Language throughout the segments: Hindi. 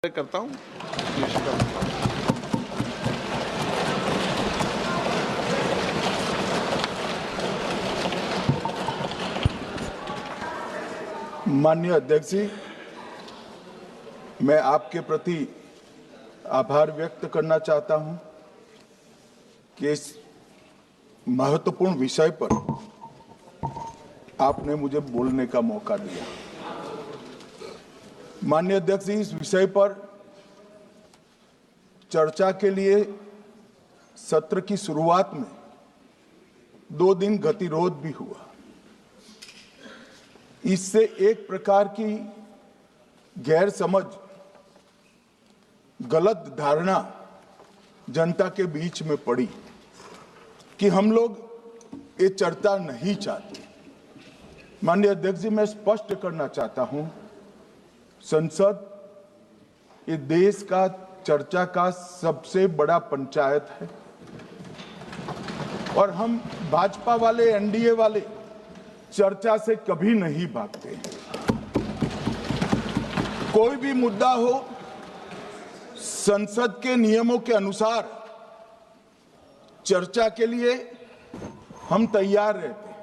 करता हूँ। माननीय अध्यक्ष जी, मैं आपके प्रति आभार व्यक्त करना चाहता हूं कि इस महत्वपूर्ण विषय पर आपने मुझे बोलने का मौका दिया। माननीय अध्यक्ष जी, इस विषय पर चर्चा के लिए सत्र की शुरुआत में 2 दिन गतिरोध भी हुआ। इससे एक प्रकार की गैर समझ, गलत धारणा जनता के बीच में पड़ी कि हम लोग ये चर्चा नहीं चाहते। माननीय अध्यक्ष जी, मैं स्पष्ट करना चाहता हूं, संसद ये देश का चर्चा का सबसे बड़ा पंचायत है और हम भाजपा वाले, एनडीए वाले चर्चा से कभी नहीं भागते। कोई भी मुद्दा हो, संसद के नियमों के अनुसार चर्चा के लिए हम तैयार रहते हैं।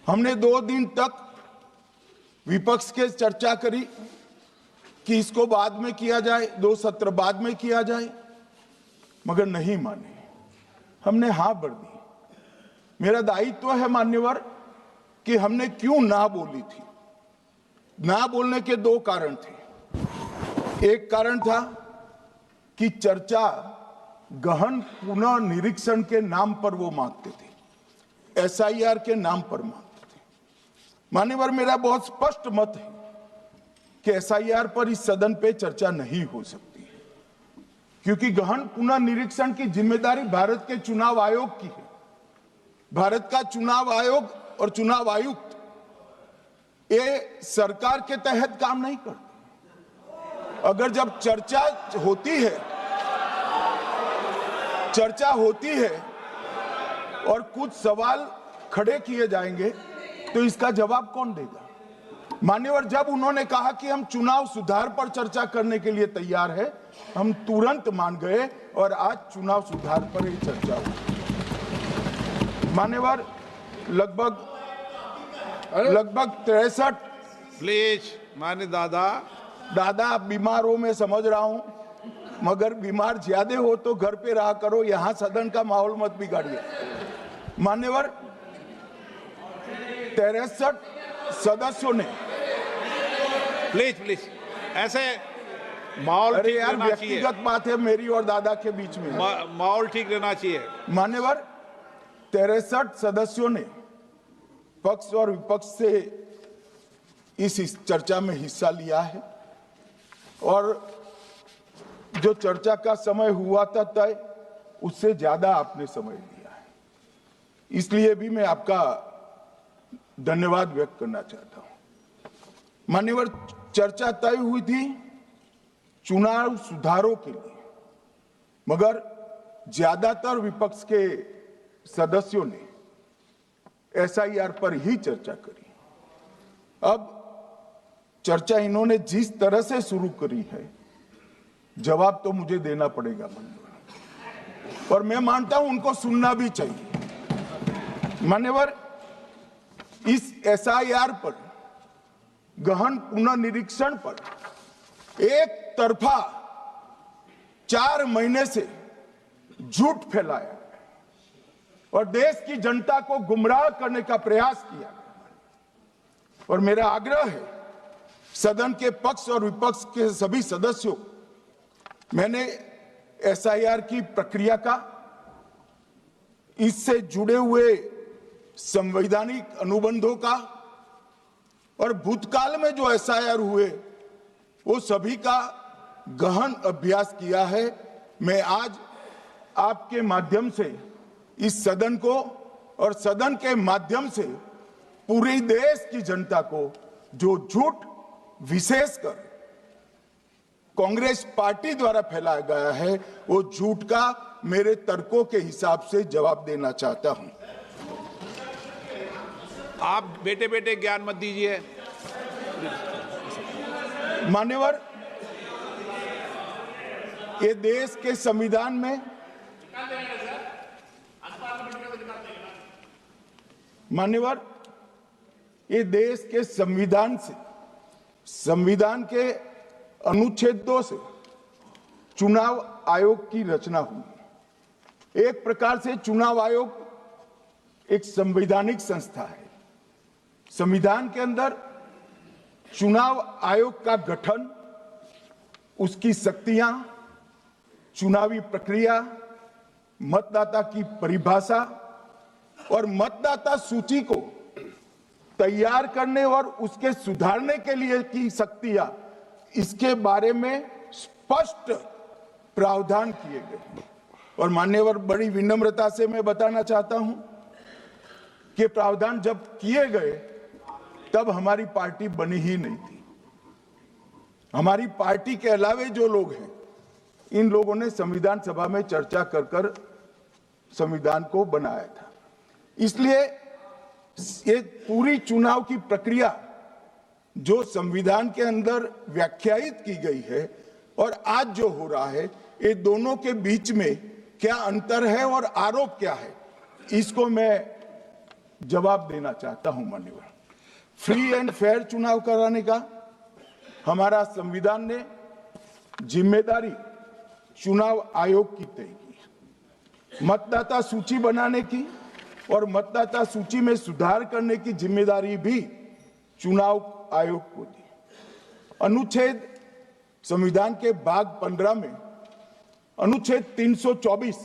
हमने 2 दिन तक विपक्ष के चर्चा करी कि इसको बाद में किया जाए, 2 सत्र बाद में किया जाए, मगर नहीं माने। हमने हाँ भर दी। मेरा दायित्व है मान्यवर कि हमने क्यों ना बोली थी। ना बोलने के 2 कारण थे। एक कारण था कि चर्चा गहन पुनः निरीक्षण के नाम पर वो मांगते थे, एसआईआर के नाम पर मांगते थे। मान्यवर, मेरा बहुत स्पष्ट मत है कि एसआईआर पर इस सदन पे चर्चा नहीं हो सकती, क्योंकि गहन पुनः निरीक्षण की जिम्मेदारी भारत के चुनाव आयोग की है। भारत का चुनाव आयोग और चुनाव आयुक्त ये सरकार के तहत काम नहीं करते। अगर जब चर्चा होती है और कुछ सवाल खड़े किए जाएंगे तो इसका जवाब कौन देगा? मान्यवर, जब उन्होंने कहा कि हम चुनाव सुधार पर चर्चा करने के लिए तैयार है, हम तुरंत मान गए और आज चुनाव सुधार पर ही चर्चा हुई। मान्यवर, लगभग 63 प्लीज मान्य दादा बीमार हो, मैं समझ रहा हूं, मगर बीमार ज्यादा हो तो घर पे रहा करो, यहां सदन का माहौल मत बिगाड़िए। मान्यवर, 63 सदस्यों ने प्लीज ऐसे माहौल ठीक रहना चाहिए। व्यक्तिगत बात है मेरी और दादा के बीच में, माहौल ठीक रहना चाहिए। मान्यवर, 63 सदस्यों ने पक्ष और विपक्ष से इस चर्चा में हिस्सा लिया है और जो चर्चा का समय हुआ था तय, उससे ज्यादा आपने समय लिया है। इसलिए भी मैं आपका धन्यवाद व्यक्त करना चाहता हूं। मान्यवर, चर्चा तय हुई थी चुनाव सुधारों के लिए, मगर ज्यादातर विपक्ष के सदस्यों ने एसआईआर पर ही चर्चा करी। अब चर्चा इन्होंने जिस तरह से शुरू करी है, जवाब तो मुझे देना पड़ेगा मान्यवर, और मैं मानता हूं उनको सुनना भी चाहिए। मान्यवर, इस एसआईआर पर, गहन पुनर्निरीक्षण पर एक तरफा 4 महीने से झूठ फैलाया और देश की जनता को गुमराह करने का प्रयास किया। और मेरा आग्रह है सदन के पक्ष और विपक्ष के सभी सदस्यों, मैंने एसआईआर की प्रक्रिया का, इससे जुड़े हुए संवैधानिक अनुबंधों का और भूतकाल में जो एसआईआर हुए वो सभी का गहन अभ्यास किया है। मैं आज आपके माध्यम से इस सदन को और सदन के माध्यम से पूरे देश की जनता को जो झूठ विशेषकर कांग्रेस पार्टी द्वारा फैलाया गया है, वो झूठ का मेरे तर्कों के हिसाब से जवाब देना चाहता हूं। आप बेटे बेटे ज्ञान मत दीजिए। मान्यवर, ये देश के संविधान में मान्यवर, ये देश के संविधान से, संविधान के अनुच्छेद 2 से चुनाव आयोग की रचना हुई। एक प्रकार से चुनाव आयोग एक संवैधानिक संस्था है। संविधान के अंदर चुनाव आयोग का गठन, उसकी शक्तियां, चुनावी प्रक्रिया, मतदाता की परिभाषा और मतदाता सूची को तैयार करने और उसके सुधारने के लिए की शक्तियां, इसके बारे में स्पष्ट प्रावधान किए गए। और मान्यवर, बड़ी विनम्रता से मैं बताना चाहता हूं कि प्रावधान जब किए गए तब हमारी पार्टी बनी ही नहीं थी। हमारी पार्टी के अलावे जो लोग हैं, इन लोगों ने संविधान सभा में चर्चा कर कर संविधान को बनाया था। इसलिए ये पूरी चुनाव की प्रक्रिया जो संविधान के अंदर व्याख्यायित की गई है और आज जो हो रहा है, ये दोनों के बीच में क्या अंतर है और आरोप क्या है, इसको मैं जवाब देना चाहता हूं। माननीय, फ्री एंड फेयर चुनाव कराने का हमारा संविधान ने जिम्मेदारी चुनाव आयोग की तय की। मतदाता सूची बनाने की और मतदाता सूची में सुधार करने की जिम्मेदारी भी चुनाव आयोग को दी। अनुच्छेद संविधान के भाग 15 में अनुच्छेद 324,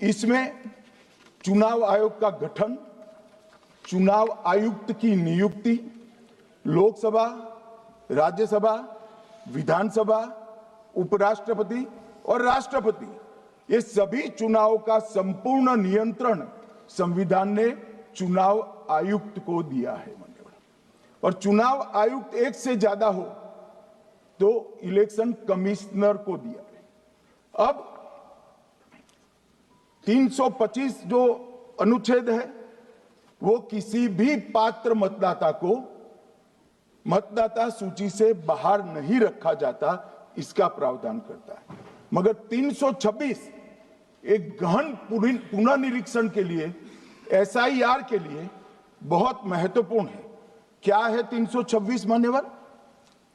इसमें चुनाव आयोग का गठन, चुनाव आयुक्त की नियुक्ति, लोकसभा, राज्यसभा, विधानसभा, उपराष्ट्रपति और राष्ट्रपति, ये सभी चुनाव का संपूर्ण नियंत्रण संविधान ने चुनाव आयुक्त को दिया है। और चुनाव आयुक्त एक से ज्यादा हो तो इलेक्शन कमिश्नर को दिया है। अब 325 जो अनुच्छेद है, वो किसी भी पात्र मतदाता को मतदाता सूची से बाहर नहीं रखा जाता, इसका प्रावधान करता है। मगर 326 एक गहन पुनर्निरीक्षण के लिए, एसआईआर के लिए बहुत महत्वपूर्ण है। क्या है 326 मान्यवर?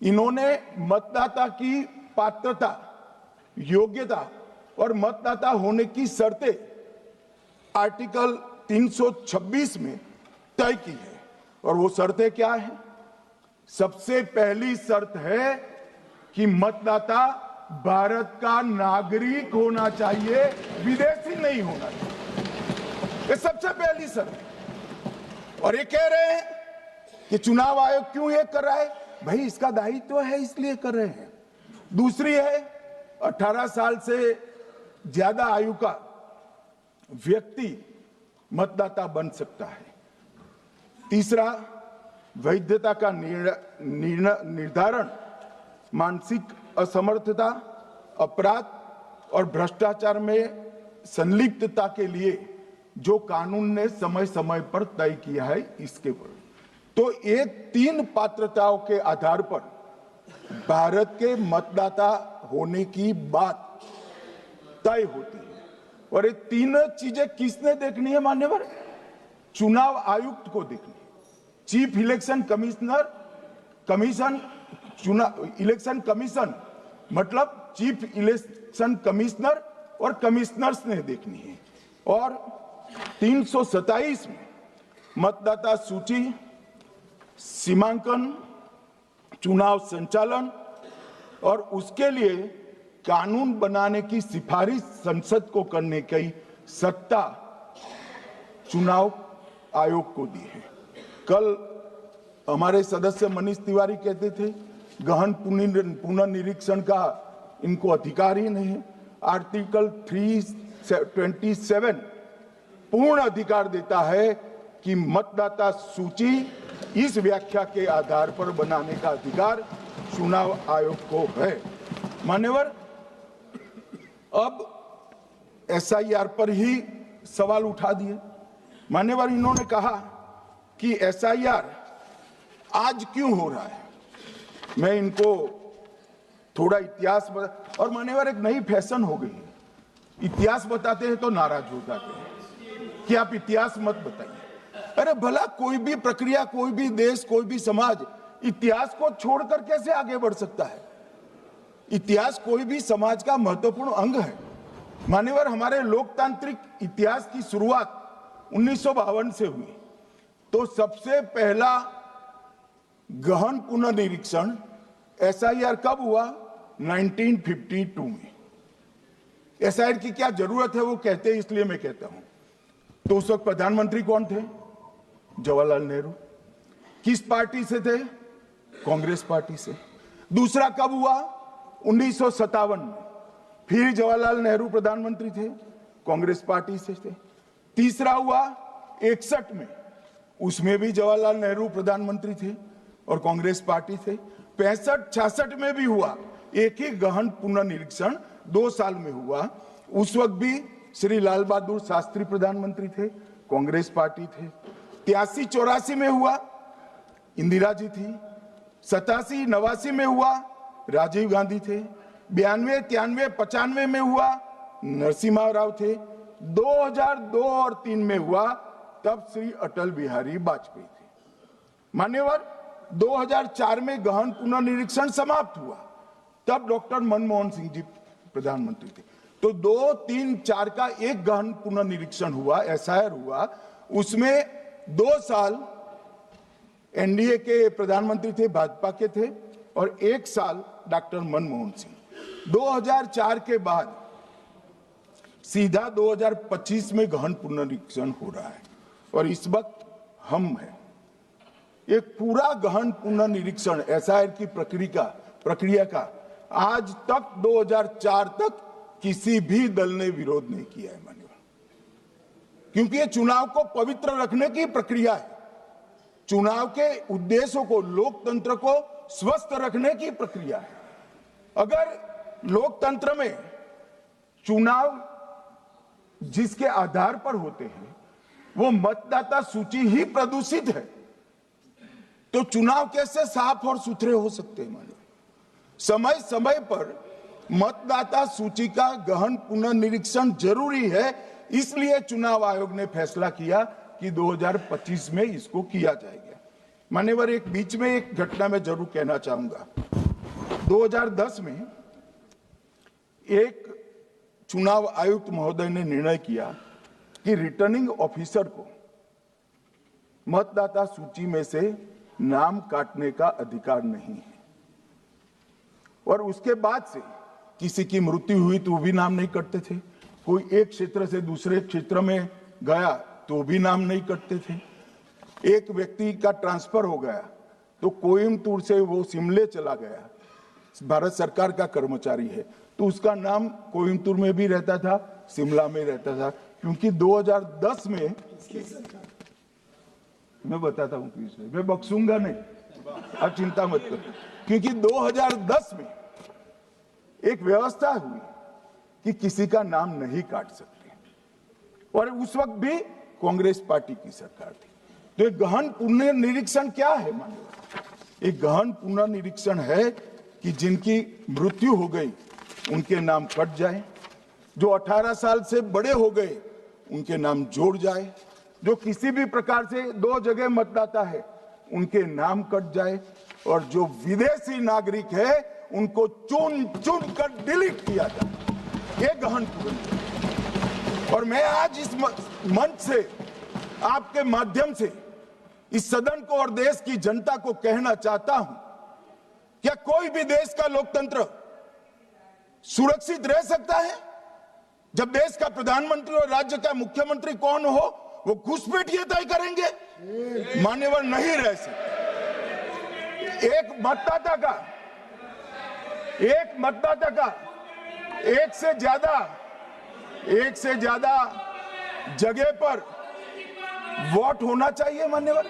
इन्होंने मतदाता की पात्रता, योग्यता और मतदाता होने की शर्तें आर्टिकल 326 में तय की है। और वो शर्तें क्या है? सबसे पहली शर्त है कि मतदाता भारत का नागरिक होना चाहिए, विदेशी नहीं होना चाहिए। ये सबसे पहली शर्त है। और ये कह रहे हैं कि चुनाव आयोग क्यों ये कर रहा है? भाई, इसका दायित्व है, इसलिए कर रहे हैं। दूसरी है 18 साल से ज्यादा आयु का व्यक्ति मतदाता बन सकता है। तीसरा, वैधता का निर्धारण मानसिक असमर्थता, अपराध और भ्रष्टाचार में संलिप्तता के लिए जो कानून ने समय समय पर तय किया है, इसके पर। तो ये 3 पात्रताओं के आधार पर भारत के मतदाता होने की बात तय होती है। और ये 3 चीजें किसने देखनी है मान्यवर? चुनाव आयुक्त को देखनी है। Chief election commissioner, election commission, मतलब चीफ इलेक्शन कमिश्नर और कमिश्नर्स ने देखनी है। और 327 में मतदाता सूची, सीमांकन, चुनाव संचालन और उसके लिए कानून बनाने की सिफारिश संसद को करने की सत्ता चुनाव आयोग को दी है। कल हमारे सदस्य मनीष तिवारी कहते थे गहन पुनर्निरीक्षण का इनको अधिकार ही नहीं है। आर्टिकल 327 पूर्ण अधिकार देता है कि मतदाता सूची इस व्याख्या के आधार पर बनाने का अधिकार चुनाव आयोग को है। मान्यवर, अब एसआईआर पर ही सवाल उठा दिए। मान्यवर, इन्होंने कहा कि एसआईआर आज क्यों हो रहा है। मैं इनको थोड़ा इतिहास और मान्यवर एक नई फैशन हो गई है, इतिहास बताते हैं तो नाराज हो जाते हैं कि आप इतिहास मत बताइए। अरे भला कोई भी प्रक्रिया, कोई भी देश, कोई भी समाज इतिहास को छोड़कर कैसे आगे बढ़ सकता है? इतिहास कोई भी समाज का महत्वपूर्ण अंग है। मान्यवर, हमारे लोकतांत्रिक इतिहास की शुरुआत 1952 से हुई, तो सबसे पहला गहन पुनर्निरीक्षण SIR कब हुआ? 1952 में। SIR की क्या जरूरत है वो कहते हैं, इसलिए मैं कहता हूं। तो उस वक्त प्रधानमंत्री कौन थे? जवाहरलाल नेहरू। किस पार्टी से थे? कांग्रेस पार्टी से। दूसरा कब हुआ? 1957 में, फिर जवाहरलाल नेहरू प्रधानमंत्री थे, कांग्रेस पार्टी से थे। तीसरा हुआ 61 में, उसमें भी जवाहरलाल नेहरू प्रधानमंत्री थे और कांग्रेस पार्टी थे। 65-66 में भी हुआ, एक ही गहन पुनर्निरीक्षण 2 साल में हुआ। उस वक्त भी श्री लाल बहादुर शास्त्री प्रधानमंत्री थे, कांग्रेस पार्टी थे। 83-84 में हुआ, इंदिरा जी थी। 87-89 में हुआ, राजीव गांधी थे। 92-93-95 में हुआ, नरसिम्हा राव थे। 2002 और 3 में हुआ, तब श्री अटल बिहारी वाजपेयी थे। मान्यवर, 2004 में गहन पुनर्निरीक्षण समाप्त हुआ, तब डॉक्टर मनमोहन सिंह जी प्रधानमंत्री थे। तो 2, 3, 4 का एक गहन पुनर्निरीक्षण हुआ, SIR हुआ। उसमें 2 साल NDA के प्रधानमंत्री थे, भाजपा के थे, और 1 साल डॉक्टर मनमोहन सिंह। 2004 के बाद सीधा 2025 में गहन पुनर्निरीक्षण हो रहा है, और इस वक्त हम हैं। एक पूरा गहन पुनर्निरीक्षण SIR की प्रक्रिया का आज तक 2004 तक किसी भी दल ने विरोध नहीं किया है मान्यवर, क्योंकि ये चुनाव को पवित्र रखने की प्रक्रिया है। चुनाव के उद्देश्यों को, लोकतंत्र को स्वस्थ रखने की प्रक्रिया है। अगर लोकतंत्र में चुनाव जिसके आधार पर होते हैं वो मतदाता सूची ही प्रदूषित है, तो चुनाव कैसे साफ और सुथरे हो सकते हैं? मानो समय समय पर मतदाता सूची का गहन पुनर्निरीक्षण जरूरी है, इसलिए चुनाव आयोग ने फैसला किया कि 2025 में इसको किया जाएगा। मान्यवर, एक बीच में एक घटना में जरूर कहना चाहूंगा। 2010 में एक चुनाव आयुक्त महोदय ने निर्णय किया कि रिटर्निंग ऑफिसर को मतदाता सूची में से नाम काटने का अधिकार नहीं है, और उसके बाद से किसी की मृत्यु हुई तो भी नाम नहीं कटते थे, कोई एक क्षेत्र से दूसरे क्षेत्र में गया तो भी नाम नहीं कटते थे। एक व्यक्ति का ट्रांसफर हो गया तो कोयम्बटूर से वो शिमले चला गया, भारत सरकार का कर्मचारी है, तो उसका नाम कोयम्बटूर में भी रहता था, शिमला में रहता था, क्योंकि 2010 में, मैं बताता हूं किस, मैं बख्शूंगा नहीं, आप चिंता मत करो, क्योंकि 2010 में एक व्यवस्था हुई कि किसी का नाम नहीं काट सकते, और उस वक्त भी कांग्रेस पार्टी की सरकार थी। तो एक गहन पुनर्निरीक्षण क्या है? मान्यवर, एक गहन पुनर्निरीक्षण है कि जिनकी मृत्यु हो गई उनके नाम कट जाए, जो 18 साल से बड़े हो गए उनके नाम जोड़ जाए, जो किसी भी प्रकार से 2 जगह मतदाता है उनके नाम कट जाए, और जो विदेशी नागरिक है उनको चुन चुन कर डिलीट किया जाए। ये गहन पुनर्निरीक्षण। और मैं आज इस मंच से, आपके माध्यम से इस सदन को और देश की जनता को कहना चाहता हूं, क्या कोई भी देश का लोकतंत्र सुरक्षित रह सकता है जब देश का प्रधानमंत्री और राज्य का मुख्यमंत्री कौन हो वो घुसपैठ ये तय करेंगे? मान्यवर, नहीं रह सकते। एक मतदाता का एक से ज्यादा जगह पर वोट होना चाहिए। मान्यवर,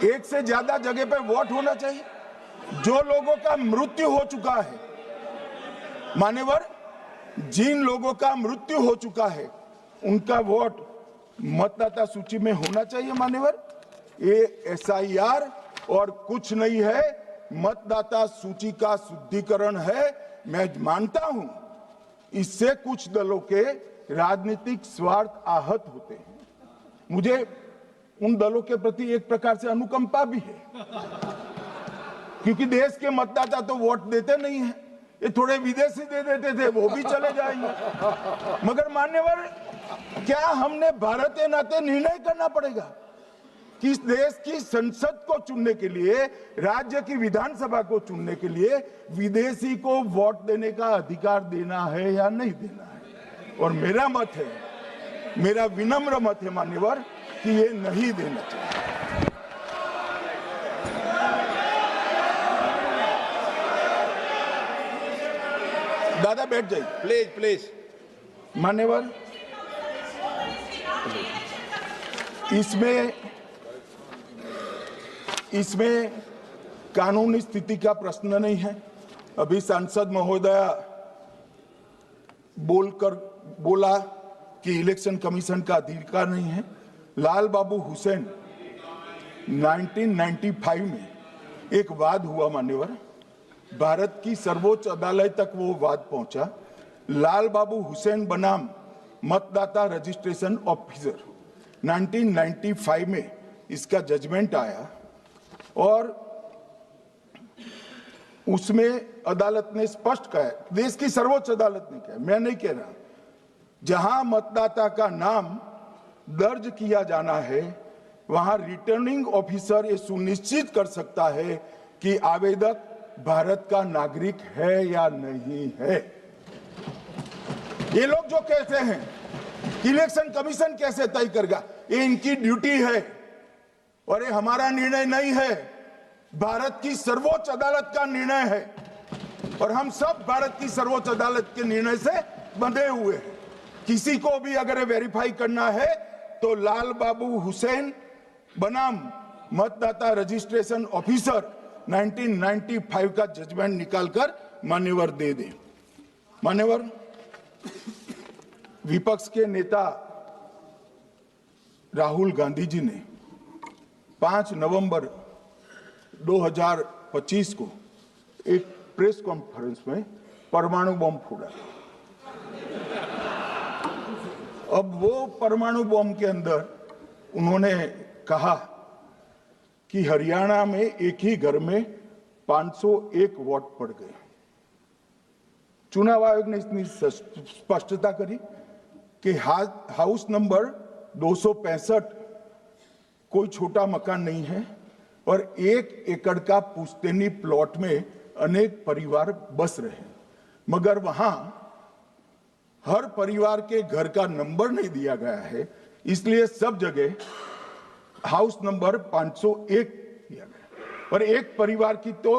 एक से ज्यादा जगह पर वोट होना चाहिए। जो लोगों का मृत्यु हो चुका है, मान्यवर, जिन लोगों का मृत्यु हो चुका है उनका वोट मतदाता सूची में होना चाहिए। मान्यवर, ये SIR और कुछ नहीं है, मतदाता सूची का शुद्धिकरण है, मैं मानता हूं इससे कुछ दलों के राजनीतिक स्वार्थ आहत होते हैं। मुझे उन दलों के प्रति एक प्रकार से अनुकंपा भी है, क्योंकि देश के मतदाता तो वोट देते नहीं है। ये थोड़े विदेशी दे देते थे, वो भी चले जाएंगे। मगर मान्यवर, क्या हमने भारत के नाते निर्णय करना पड़ेगा कि इस देश की संसद को चुनने के लिए, राज्य की विधानसभा को चुनने के लिए विदेशी को वोट देने का अधिकार देना है या नहीं देना है? और मेरा मत है, मेरा विनम्र मत है मान्यवर, कि ये नहीं देना चाहिए। दादा बैठ जाइए प्लीज प्लीज। मान्यवर, इसमें कानूनी स्थिति का प्रश्न नहीं है। अभी सांसद महोदया बोला कि इलेक्शन कमीशन का अधिकार नहीं है। लाल बाबू हुसैन 1995 में एक वाद हुआ मान्यवर, भारत की सर्वोच्च अदालत तक वो वाद पहुंचा। लाल बाबू हुसैन बनाम मतदाता रजिस्ट्रेशन ऑफिसर 1995 में इसका जजमेंट आया और उसमें अदालत ने स्पष्ट कहा, देश की सर्वोच्च अदालत ने कहा, मैं नहीं कह रहा, जहां मतदाता का नाम दर्ज किया जाना है वहां रिटर्निंग ऑफिसर ये सुनिश्चित कर सकता है कि आवेदक भारत का नागरिक है या नहीं है। ये लोग जो कहते हैं कि इलेक्शन कमीशन कैसे तय करेगा, ये इनकी ड्यूटी है और ये हमारा निर्णय नहीं है, भारत की सर्वोच्च अदालत का निर्णय है और हम सब भारत की सर्वोच्च अदालत के निर्णय से बंधे हुए हैं। किसी को भी अगर वेरीफाई करना है तो लाल बाबू हुसैन बनाम मतदाता रजिस्ट्रेशन ऑफिसर 1995 का जजमेंट निकालकर मान्यवर दे दे। मान्यवर, विपक्ष के नेता राहुल गांधी जी ने 5 नवंबर 2025 को एक प्रेस कॉन्फ्रेंस में परमाणु बम फोड़ा। अब वो परमाणु बम के अंदर उन्होंने कहा कि हरियाणा में एक ही घर में 501 वोट पड़ गए। चुनाव आयोग ने इतनी स्पष्टता करी कि हाउस नंबर 265 कोई छोटा मकान नहीं है और 1 एकड़ का पुश्तैनी प्लॉट में अनेक परिवार बस रहे हैं, मगर वहां हर परिवार के घर का नंबर नहीं दिया गया है, इसलिए सब जगह हाउस नंबर 501 दिया गया और एक परिवार की तो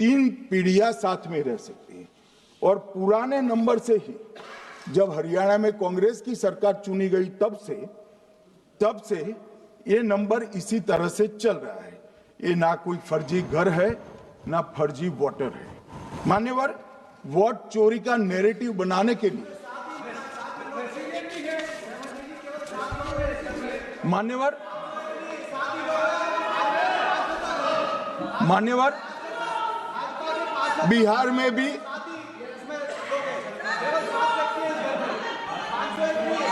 3 पीढ़ियां साथ में रह सकती है। और पुराने नंबर से ही जब हरियाणा में कांग्रेस की सरकार चुनी गई तब से ये नंबर इसी तरह से चल रहा है। ये ना कोई फर्जी घर है ना फर्जी वोटर है। मान्यवर, वोट चोरी का नैरेटिव बनाने के लिए मान्यवर बिहार में भी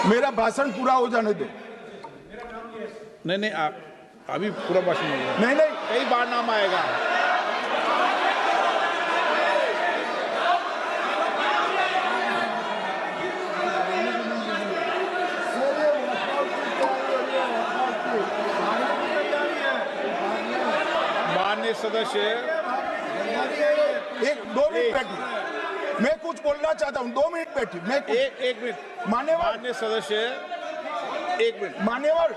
मेरा भाषण पूरा हो जाने दो। नहीं, आप अभी पूरा भाषण नहीं, नहीं, कई बार नाम आएगा। माननीय सदस्य, 2 मिनट बैठिए, मैं कुछ बोलना चाहता हूं। 2 मिनट बैठिए, मैं एक मिनट। माननीय सदस्य, 1 मिनट। मान्यवर,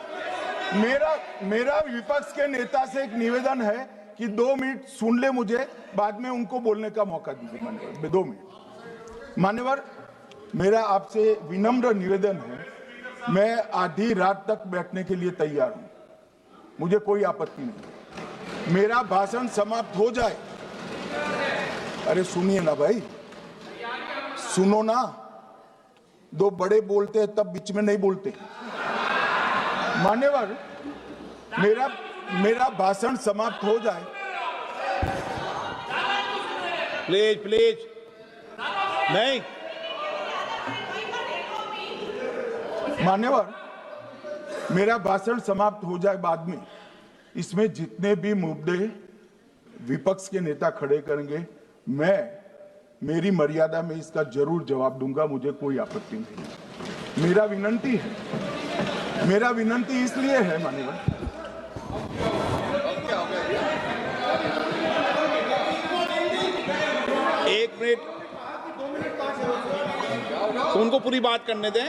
मेरा विपक्ष के नेता से एक निवेदन है कि 2 मिनट सुन ले मुझे, बाद में उनको बोलने का मौका दीजिए। मान्यवर, 2 मिनट। मान्यवर, मेरा आपसे विनम्र निवेदन है, मैं आधी रात तक बैठने के लिए तैयार हूं, मुझे कोई आपत्ति नहीं। मेरा भाषण समाप्त हो जाए, अरे सुनिए ना भाई, सुनो ना, 2 बड़े बोलते हैं तब बीच में नहीं बोलते। मान्यवर, मेरा भाषण समाप्त हो जाए। प्लीज, नहीं, मान्यवर, मेरा भाषण समाप्त हो जाए बाद में, इसमें जितने भी मुद्दे विपक्ष के नेता खड़े करेंगे, मैं मेरी मर्यादा में इसका जरूर जवाब दूंगा, मुझे कोई आपत्ति नहीं है। मेरा विनंती इसलिए है मान्यवर, एक मिनट, उनको पूरी बात करने दें।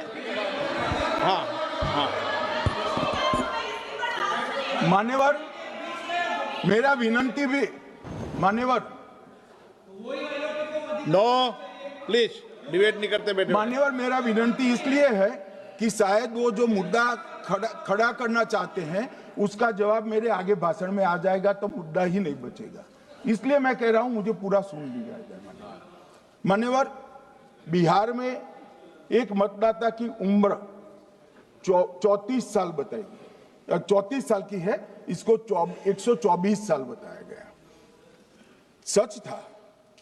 हाँ हाँ, मान्यवर, मेरा विनंती भी मान्यवर, नो प्लीज डिबेट नहीं करते बेटे। मान्यवर, मेरा विनंती इसलिए है कि शायद वो जो मुद्दा खड़ा करना चाहते हैं उसका जवाब मेरे आगे भाषण में आ जाएगा तो मुद्दा ही नहीं बचेगा, इसलिए मैं कह रहा हूं मुझे पूरा सुन लिया जाए। मान्यवर, बिहार में एक मतदाता की उम्र 34 साल बताई गई, 34 साल की है, इसको 124 साल बताया गया। सच था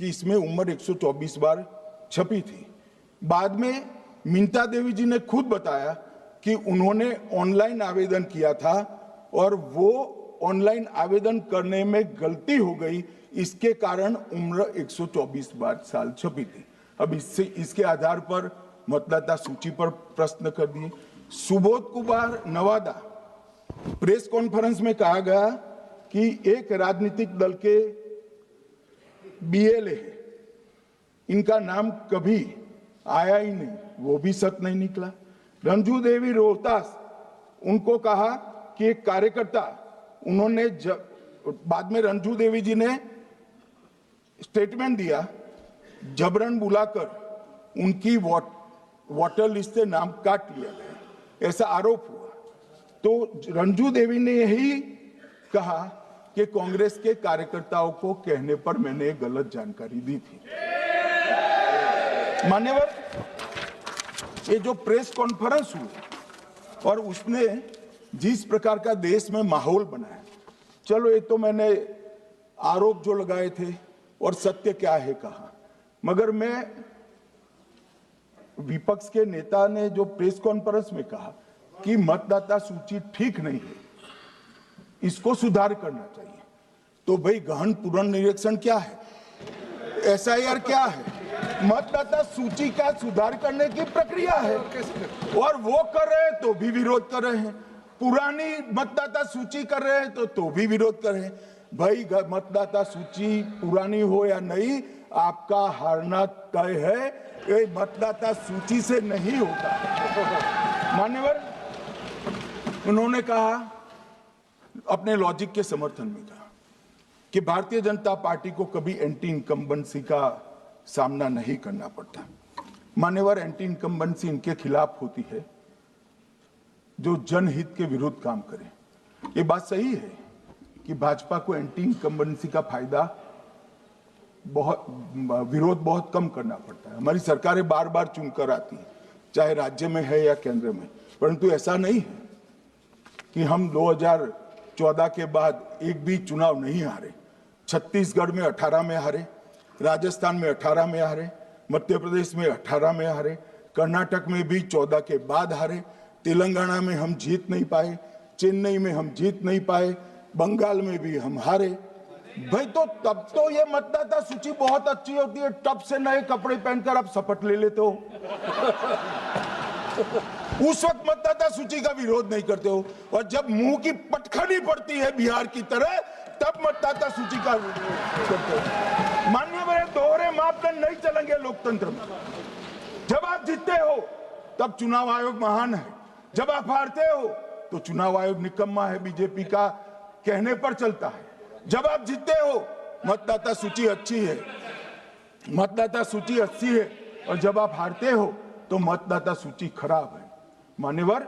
कि इसमें उम्र 124 बार छपी थी। बाद में मिंता देवी जी ने खुद बताया कि उन्होंने ऑनलाइन आवेदन किया था और वो ऑनलाइन आवेदन करने में गलती हो गई, इसके कारण उम्र 124 बार साल छपी थी। अब इसके आधार पर मतदाता सूची पर प्रश्न कर दिए। सुबोध कुमार नवादा, प्रेस कॉन्फ्रेंस में कहा गया कि एक राजनीतिक दल के बीएलए है, इनका नाम कभी आया ही नहीं, वो भी सच नहीं निकला। रंजू देवी रोहतास, उनको कहा कि एक कार्यकर्ता, उन्होंने बाद में रंजू देवी जी ने स्टेटमेंट दिया, जबरन बुलाकर उनकी वोटर लिस्ट से नाम काट लिया गया, ऐसा आरोप हुआ। तो रंजू देवी ने यही कहा कि कांग्रेस के कार्यकर्ताओं को कहने पर मैंने गलत जानकारी दी थी। मान्यवर, ये जो प्रेस कॉन्फ्रेंस हुई और उसने जिस प्रकार का देश में माहौल बनाया, चलो ये तो मैंने आरोप जो लगाए थे और सत्य क्या है कहा, मगर मैं विपक्ष के नेता ने जो प्रेस कॉन्फ्रेंस में कहा कि मतदाता सूची ठीक नहीं है, इसको सुधार करना चाहिए, तो भाई गहन पुनर्निरीक्षण क्या है, एसआईआर क्या है, मतदाता सूची का सुधार करने की प्रक्रिया है, और वो कर रहे हैं तो भी विरोध कर रहे हैं, पुरानी मतदाता सूची कर रहे हैं तो भी विरोध कर रहे हैं। भाई मतदाता सूची पुरानी हो या नहीं, आपका हारना तय है, ये मतदाता सूची से नहीं होता। मान्यवर, उन्होंने कहा, अपने लॉजिक के समर्थन में कहा कि भारतीय जनता पार्टी को कभी एंटी इनकम्बेंसी का सामना नहीं करना पड़ता। मान्यवर, एंटी इनकम्बेंसी इनके खिलाफ होती है जो जनहित के विरुद्ध काम करे। ये बात सही है कि भाजपा को एंटी इनकम्बेंसी का फायदा विरोध बहुत कम करना पड़ता है। हमारी सरकारें बार बार चुनकर आती हैं, चाहे राज्य में है या केंद्र में, परंतु ऐसा नहीं है कि हम 2014 के बाद एक भी चुनाव नहीं हारे। छत्तीसगढ़ में 18 में हारे, राजस्थान में 18 में हारे, मध्य प्रदेश में 18 में हारे, कर्नाटक में भी 14 के बाद हारे, तेलंगाना में हम जीत नहीं पाए, चेन्नई में हम जीत नहीं पाए, बंगाल में भी हम हारे। भाई तो तब तो ये मतदाता सूची बहुत अच्छी होती है, तब से नए कपड़े पहनकर आप शपथ ले लेते हो। उस वक्त मतदाता सूची का विरोध नहीं करते हो, और जब मुंह की पटखनी पड़ती है बिहार की तरह, तब मतदाता सूची का विरोध करते हो। माननीय मेरे दोहरे मापदंड नहीं चलेंगे लोकतंत्र में। जब आप जीतते हो तब चुनाव आयोग महान है, जब आप हारते हो तो चुनाव आयोग निकम्मा है, बीजेपी का कहने पर चलता है। जब आप जीतते हो मतदाता सूची अच्छी है, मतदाता सूची अच्छी है, और जब आप हारते हो तो मतदाता सूची खराब है। मान्यवर,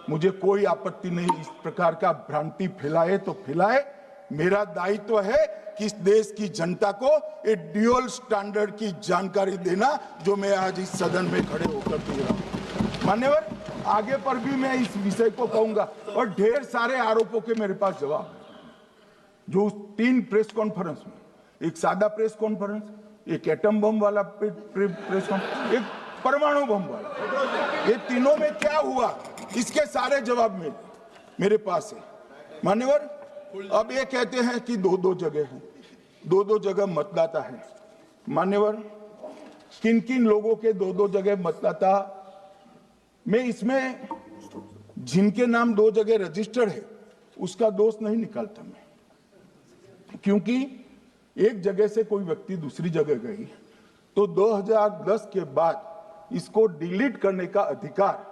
मुझे कोई आपत्ति नहीं, इस प्रकार का भ्रांति फैलाए तो फैलाए, मेरा दायित्व है कि इस देश की जनता को एक ड्यूअल स्टैंडर्ड की जानकारी देना, जो मैं आज इस सदन में खड़े होकर दे रहा हूं। मान्यवर, आगे पर भी मैं इस विषय को कहूंगा, और ढेर सारे आरोपों के मेरे पास जवाब है। जो 3 प्रेस कॉन्फ्रेंस में, एक सादा प्रेस कॉन्फ्रेंस, एक एटम बम वाला प्रेस कॉन्फ्रेंस, एक परमाणु बम वाला, ये तीनों में क्या हुआ, इसके सारे जवाब मेरे पास है। मान्यवर, अब ये कहते हैं कि दो जगह है, दो जगह मतदाता है। मान्यवर, किन किन लोगों के दो जगह मतदाता, मैं इसमें जिनके नाम 2 जगह रजिस्टर्ड है उसका दोष नहीं निकालता मैं, क्योंकि एक जगह से कोई व्यक्ति दूसरी जगह गई तो 2010 के बाद इसको डिलीट करने का अधिकार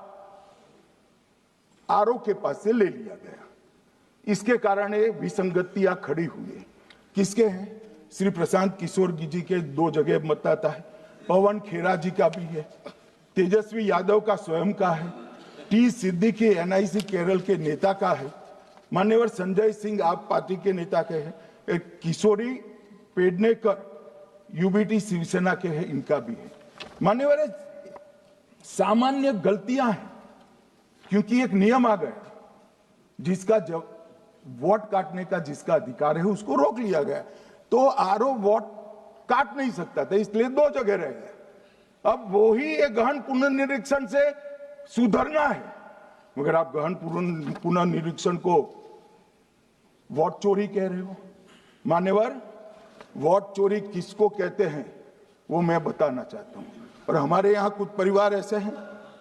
आरओ के पास से ले लिया गया। इसके कारण ये विसंगतियां खड़ी हुई है। किसके हैं? श्री प्रशांत किशोर जी के 2 जगह मतदाता है, पवन खेरा जी का भी है, तेजस्वी यादव का स्वयं का है, टी सिद्दीकी एनआईसी केरल के नेता का है, मान्यवर संजय सिंह आप पार्टी के नेता के हैं, एक किशोरी पेडनेकर यूबीटी शिवसेना के हैं, इनका भी है। मान्यवर, सामान्य गलतियां हैं, क्योंकि एक नियम आ गया, जिसका जब वोट काटने का जिसका अधिकार है उसको रोक लिया गया, तो आरओ वोट काट नहीं सकता था, इसलिए 2 जगह रह गए। अब वो ही एक गहन पुनर्निरीक्षण से सुधरना है, मगर आप गहन पुनर्निरीक्षण को वोट चोरी कह रहे हो। मान्यवर, वोट चोरी किसको कहते हैं वो मैं बताना चाहता हूं, और हमारे यहां कुछ परिवार ऐसे हैं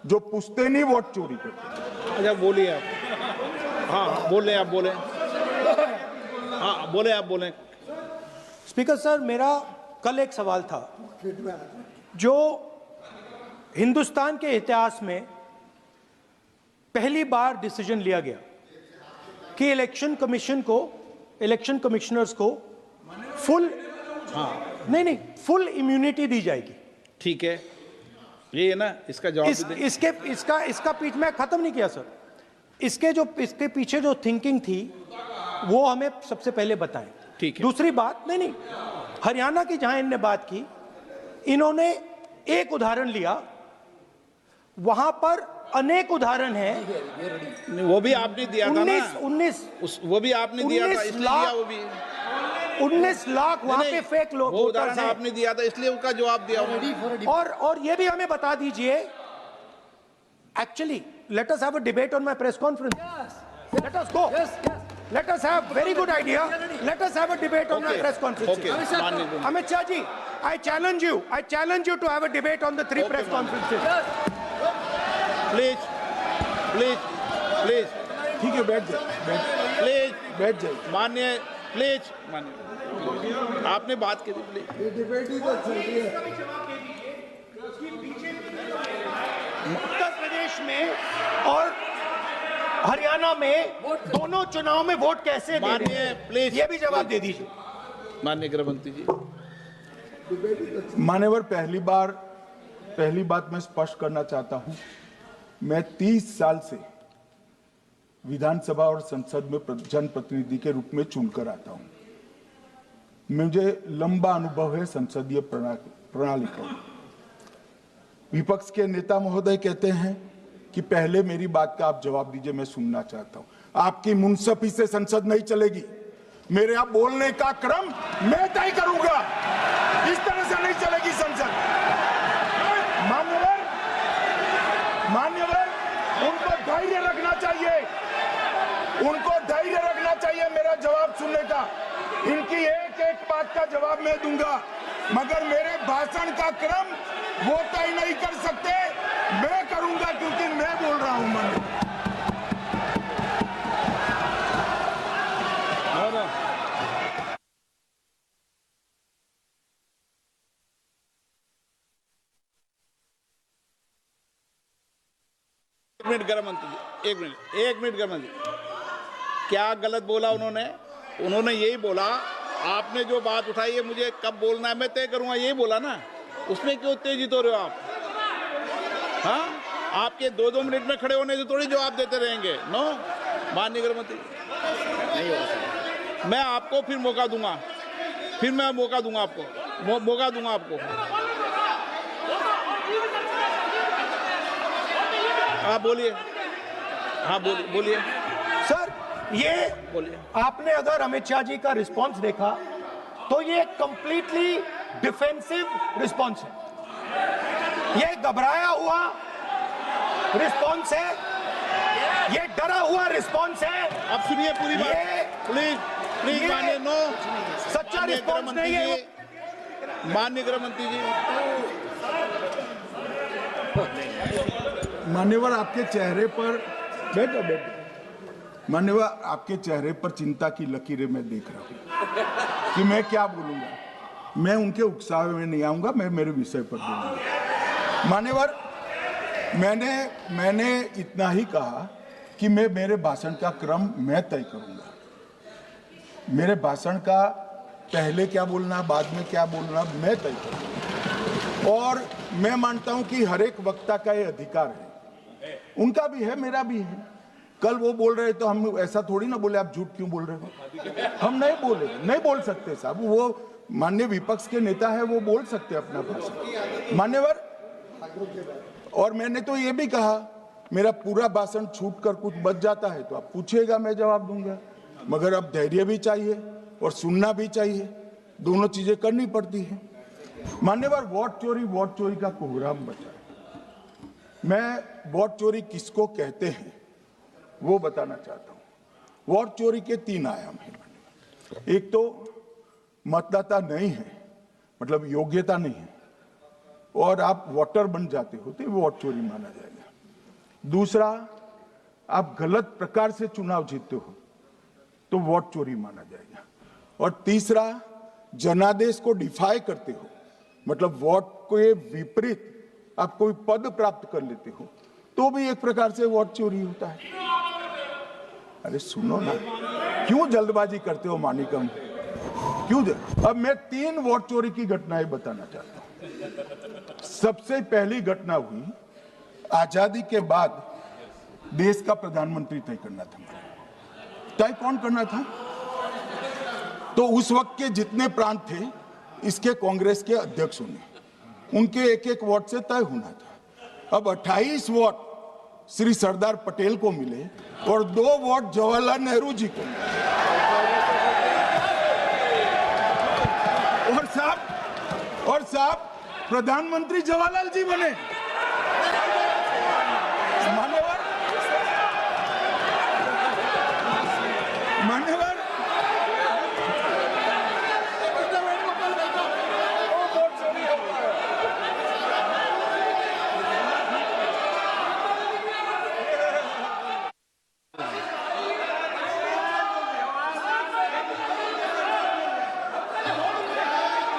जो पूछते नहीं वोट चोरी करते। अच्छा, बोलिए आप। हाँ, बोले आप, बोले। हाँ, बोले आप, बोले। स्पीकर सर, मेरा कल एक सवाल था, जो हिंदुस्तान के इतिहास में पहली बार डिसीजन लिया गया कि इलेक्शन कमिश्नर्स को फुल फुल इम्यूनिटी दी जाएगी। ठीक है, ये है ना, इसका जवाब इसका पीछ में खत्म नहीं किया सर। इसके पीछे जो थिंकिंग थी वो हमें सबसे पहले बताएं। ठीक है। दूसरी बात, नहीं, हरियाणा की जहां इन्होंने बात की, इन्होंने एक उदाहरण लिया, वहां पर अनेक उदाहरण हैं। वो भी आपने दिया था ना, 19 वो भी आपने दिया था, इसलिए दिया वो भी। 19 लाख वहां पे फेक लोग, वो उदाहरण आपने दिया था, इसलिए उसका जवाब दिया। और ये भी हमें बता दीजिए, actually let us have a debate on my press conference. Let us go. Let us have very good idea. Let us have a debate on my press conference. Amit Shah ji, I challenge you to have a debate on the 3 press conferences. Please. ठीक है, बैठ जाइए, बैठ जाइए। माननीय, प्लीज माननीय, आपने बात की थी, प्लीज। उत्तर प्रदेश में और हरियाणा में दोनों चुनाव में वोट कैसे दे रहे हैं, प्लीज ये भी जवाब दे दीजिए। माननीय गृह मंत्री जी। मान्यवर, पहली बात मैं स्पष्ट करना चाहता हूं, मैं 30 साल से विधानसभा और संसद में जनप्रतिनिधि के रूप में चुनकर आता हूं। मुझे लंबा अनुभव है संसदीय प्रणाली का। विपक्ष के नेता महोदय कहते हैं कि पहले मेरी बात का आप जवाब दीजिए, मैं सुनना चाहता हूं। आपकी मुनसफी से संसद नहीं चलेगी, मेरे आप बोलने का क्रम मैं तय करूंगा, इस तरह से नहीं चलेगी संसद। मान्यवर, उनको धैर्य रखना चाहिए, मेरा जवाब सुनने का। इनकी एक बात का जवाब मैं दूंगा, मगर मेरे भाषण का क्रम वो तय नहीं कर सकते, मैं करूंगा, क्योंकि मैं बोल रहा हूं। एक मिनट गृह मंत्री जी, एक मिनट गृह मंत्री, क्या गलत बोला उन्होंने यही बोला, आपने जो बात उठाई है मुझे कब बोलना है मैं तय करूंगा, यही बोला ना, उसमें क्यों उत्तेजित हो रहे हो आप? हाँ, आपके 2-2 मिनट में खड़े होने से थोड़ी जवाब देते रहेंगे। नो, माननीय गृह मंत्री, नहीं होगा। मैं आपको फिर मौका दूंगा, आपको। हाँ, बोलिए। बोलिए सर, ये बोलिए। आपने अगर अमित शाह जी का रिस्पांस देखा तो ये कंप्लीटली डिफेंसिव रिस्पॉन्स है, ये घबराया हुआ रिस्पॉन्स है, ये डरा हुआ रिस्पॉन्स है। अब सुनिए पूरी बात, प्लीज प्लीज ये माननीय नो सच्चा रिस्पॉन्स नहीं है। माननीय गृह मंत्री जी, मान्यवर आपके चेहरे पर बैठो बैठो, मान्यवर आपके चेहरे पर चिंता की लकीरें मैं देख रहा हूं कि मैं क्या बोलूंगा। मैं उनके उकसावे में नहीं आऊंगा, मैं मेरे विषय पर बोलूंगा। मान्यवर, मैंने इतना ही कहा कि मैं मेरे भाषण का क्रम मैं तय करूंगा। मेरे भाषण का पहले क्या बोलना, बाद में क्या बोलना, मैं तय करूंगा। और मैं मानता हूं कि हर एक वक्ता का ये अधिकार है, उनका भी है, मेरा भी है। कल वो बोल रहे तो हम ऐसा थोड़ी ना बोले आप झूठ क्यों बोल रहे हो, हम नहीं बोले, नहीं बोल सकते साहब। वो माननीय विपक्ष के नेता है, वो बोल सकते अपना भाषण। मान्यवर, और मैंने तो ये भी कहा मेरा पूरा भाषण छूट कर कुछ बच जाता है तो आप पूछिएगा, मैं जवाब दूंगा। मगर अब धैर्य भी चाहिए और सुनना भी चाहिए, दोनों चीजें करनी पड़ती है। मान्यवर, वोट चोरी का कोहराम बचा। मैं वोट चोरी किसको कहते हैं वो बताना चाहता हूं। वोट चोरी के 3 आयाम हैं। एक तो मतदाता नहीं है, मतलब योग्यता नहीं है, और आप वोटर बन जाते हो तो वोट चोरी माना जाएगा। दूसरा, आप गलत प्रकार से चुनाव जीतते हो तो वोट चोरी माना जाएगा। और तीसरा, जनादेश को डिफाई करते हो, मतलब वोट के विपरीत आप कोई पद प्राप्त कर लेते हो तो भी एक प्रकार से वोट चोरी होता है। अरे सुनो ना, क्यों जल्दबाजी करते हो मानिकम, क्यों? अब मैं 3 वोट चोरी की घटनाएं बताना चाहता हूं। सबसे पहली घटना हुई, आजादी के बाद देश का प्रधानमंत्री तय करना था। तय कौन करना था? तो उस वक्त के जितने प्रांत थे इसके कांग्रेस के अध्यक्षों ने, उनके एक एक वोट से तय होना था। अब 28 वोट श्री सरदार पटेल को मिले और 2 वोट जवाहरलाल नेहरू जी को मिले। और साहब प्रधानमंत्री जवाहरलाल जी बने। मान्यवर,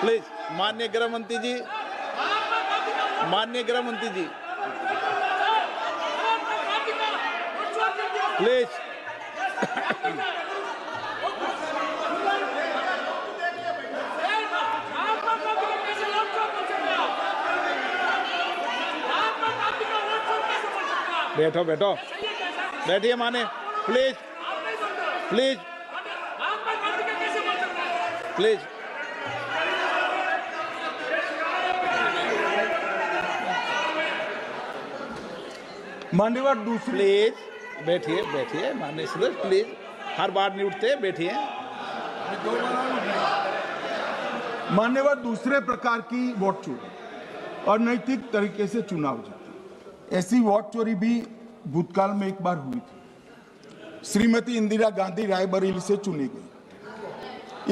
प्लीज माननीय गृह मंत्री जी, माननीय गृह मंत्री जी, प्लीज। बैठो बैठो, बैठिए माने, प्लीज प्लीज प्लीज। मान्यवर, दूसरी, प्लीज बैठिए बैठिए माननीय सदस्य, प्लीज, हर बार नहीं उठते, बैठिए। मान्यवर, दूसरे प्रकार की वोट चोरी और नैतिक तरीके से चुनाव जीतना, ऐसी वोट चोरी भी भूतकाल में एक बार हुई थी। श्रीमती इंदिरा गांधी रायबरेली से चुनी गई,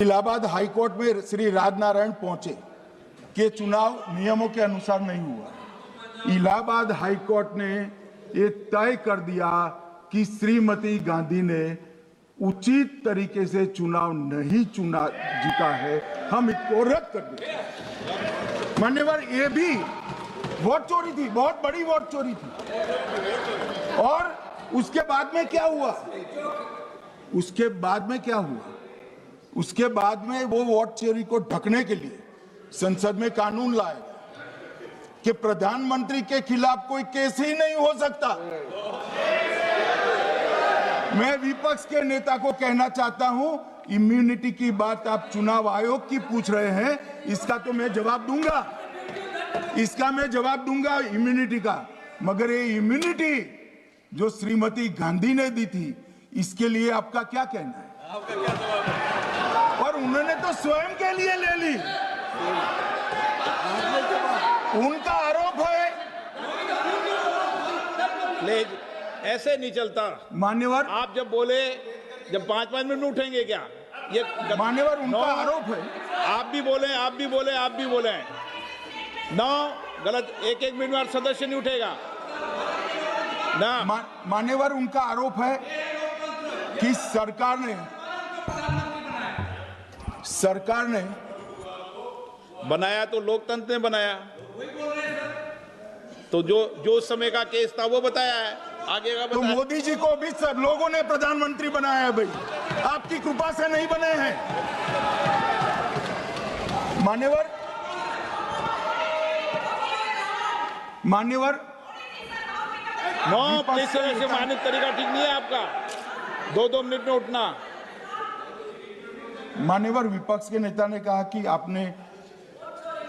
इलाहाबाद हाईकोर्ट में श्री राजनारायण पहुंचे कि चुनाव नियमों के अनुसार नहीं हुआ। इलाहाबाद हाईकोर्ट ने ये तय कर दिया कि श्रीमती गांधी ने उचित तरीके से चुनाव नहीं जीता है, हम इसको रद्द कर देते हैं। मान्यवर, ये भी वोट चोरी थी, बहुत बड़ी वोट चोरी थी। और उसके बाद में क्या हुआ? उसके बाद में वो वोट चोरी को ढकने के लिए संसद में कानून लाए कि प्रधानमंत्री के खिलाफ कोई केस ही नहीं हो सकता। मैं विपक्ष के नेता को कहना चाहता हूं, इम्यूनिटी की बात आप चुनाव आयोग की पूछ रहे हैं, इसका तो मैं जवाब दूंगा, इम्यूनिटी का। मगर ये इम्यूनिटी जो श्रीमती गांधी ने दी थी, इसके लिए आपका क्या कहना है? और उन्होंने तो स्वयं के लिए ले ली, उनका आरोप है। प्लीज, ऐसे नहीं चलता। मान्यवर, आप जब बोले, जब 5-5 मिनट में उठेंगे क्या? ये मान्यवर, उनका नौ, आरोप है। आप भी बोले, आप भी बोले, आप भी बोले। नौ गलत, एक मिनट में सदस्य नहीं उठेगा ना। मान्यवर, उनका आरोप है कि सरकार ने बनाया तो लोकतंत्र ने बनाया, तो जो समय का केस था वो बताया है, आगे का तो बताया। मोदी जी को भी सब लोगों ने प्रधानमंत्री बनाया है भाई, आपकी कृपा से नहीं बने हैं। मान्यवर, नो प्लीज, से मानित तरीका ठीक नहीं है आपका, 2-2 मिनट में उठना। मान्यवर, विपक्ष के नेता ने कहा कि आपने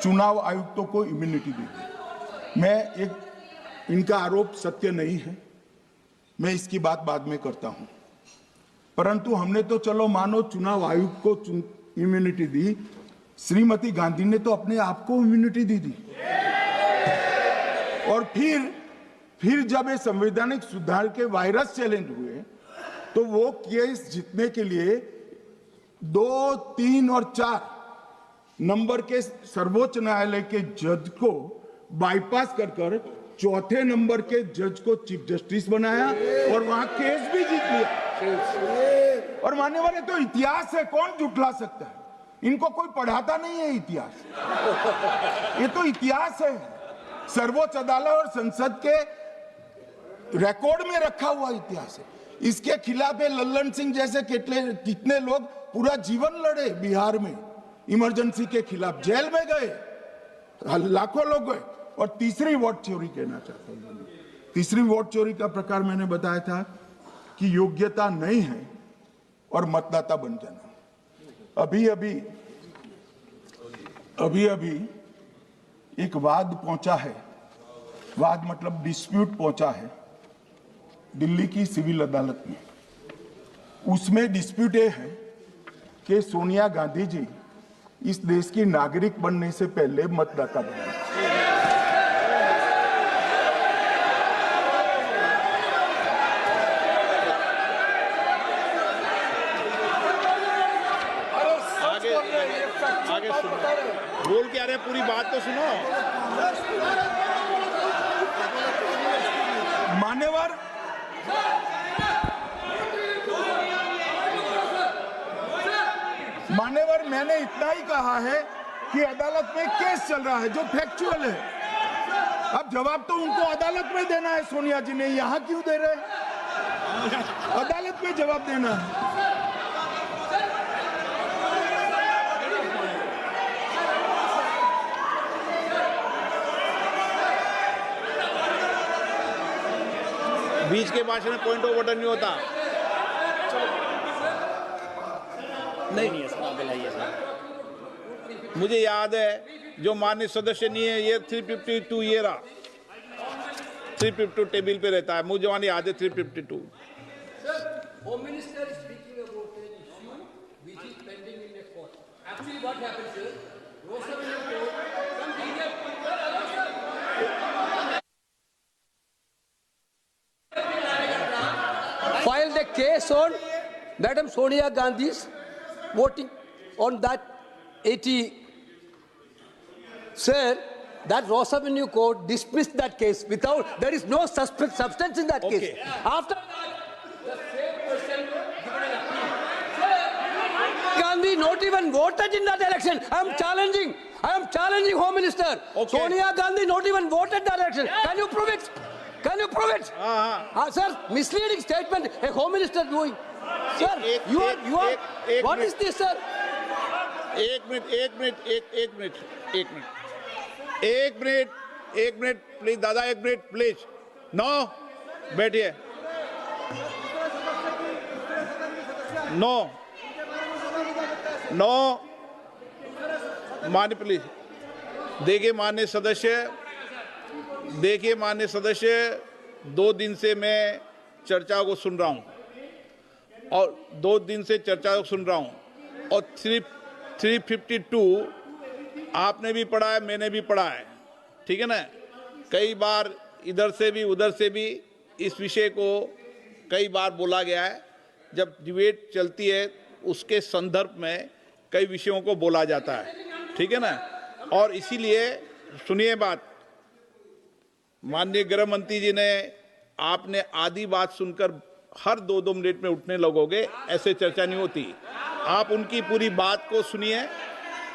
चुनाव आयुक्तों को इम्यूनिटी दी। इनका आरोप सत्य नहीं है, मैं इसकी बात बाद में करता हूं, परंतु हमने तो चलो मानो चुनाव आयुक्त को इम्यूनिटी दी, श्रीमती गांधी ने तो अपने आप को इम्यूनिटी दी। और फिर जब ये संवैधानिक सुधार के वायरस चैलेंज हुए तो वो केस जीतने के लिए 2, 3 और 4 नंबर के सर्वोच्च न्यायालय के जज को बाईपास कर चौथे नंबर के जज को चीफ जस्टिस बनाया और वहां केस भी जीत लिया। और मान्यवर, ये तो इतिहास है, कौन झुठला सकता है? इनको कोई पढ़ाता नहीं है इतिहास, ये तो इतिहास है, सर्वोच्च अदालत और संसद के रिकॉर्ड में रखा हुआ इतिहास है। इसके खिलाफ लल्लन सिंह जैसे कितने लोग पूरा जीवन लड़े बिहार में इमरजेंसी के खिलाफ, जेल में गए, लाखों लोग गए। और तीसरी वोट चोरी कहना चाहता हूं, तीसरी वोट चोरी का प्रकार मैंने बताया था कि योग्यता नहीं है और मतदाता बन जाना। अभी एक वाद पहुंचा है, वाद मतलब डिस्प्यूट पहुंचा है दिल्ली की सिविल अदालत में। उसमें डिस्प्यूट ये है कि सोनिया गांधी जी इस देश की नागरिक बनने से पहले मतदाता बने। आगे सुनो, बोल क्या रहे, पूरी बात तो सुनो। मान्यवर, मैंने इतना ही कहा है कि अदालत में केस चल रहा है जो फैक्चुअल है। अब जवाब तो उनको अदालत में देना है, सोनिया जी ने यहां क्यों दे रहे हैं? अदालत में जवाब देना है। बीच के भाषण में पॉइंट ऑफ ऑर्डर नहीं होता। नहीं है सर, मुझे याद है जो माननीय सदस्य नहीं है, ये 352 ये रहा, 352 टेबल पे रहता है, मुझे वहां याद है 352। Home Minister is speaking about an issue which is pending in a court. Actually, what happens is, Rosavalli Court, filed a case on Madam Sonia Gandhi's voting on that 80. Sir, that Ross Avenue Court dismissed that case without, there is no substance in that case. After that, the same person given an appeal. Gandhi not even voted in that election. I am challenging Home Minister. Okay. Sonia Gandhi not even voted that election. Can you prove it? Can you prove it? Sir, misleading statement a Home Minister doing. Sir, you are. What is this, sir? एक मिनट प्लीज दादा, एक मिनट प्लीज। नो, बैठिए। नो मान्य प्लीज, देखिए मान्य सदस्य 2 दिन से मैं चर्चा को सुन रहा हूं और 2 दिन से चर्चा को सुन रहा हूं और 352 आपने भी पढ़ा है, मैंने भी पढ़ा है, ठीक है ना। कई बार इधर से भी उधर से भी इस विषय को कई बार बोला गया है। जब डिबेट चलती है उसके संदर्भ में कई विषयों को बोला जाता है, ठीक है ना। और इसीलिए सुनिए बात, माननीय गृह मंत्री जी ने, आपने आधी बात सुनकर हर 2-2 मिनट में उठने लगोगे, ऐसे चर्चा नहीं होती। आप उनकी पूरी बात को सुनिए,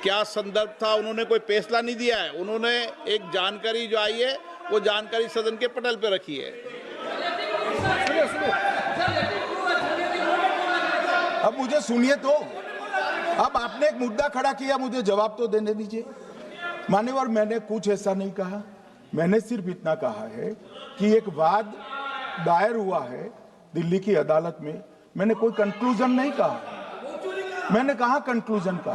क्या संदर्भ था, उन्होंने कोई फैसला नहीं दिया है, उन्होंने एक जानकारी जो आई है वो जानकारी सदन के पटल पे रखी है। अब मुझे सुनिए तो, अब आपने एक मुद्दा खड़ा किया, मुझे जवाब तो देने दीजिए। मान्यवर, मैंने कुछ ऐसा नहीं कहा, मैंने सिर्फ इतना कहा है कि एक वाद दायर हुआ है दिल्ली की अदालत में, मैंने कोई कंक्लूजन नहीं कहा। मैंने कहा कंक्लूजन कहा,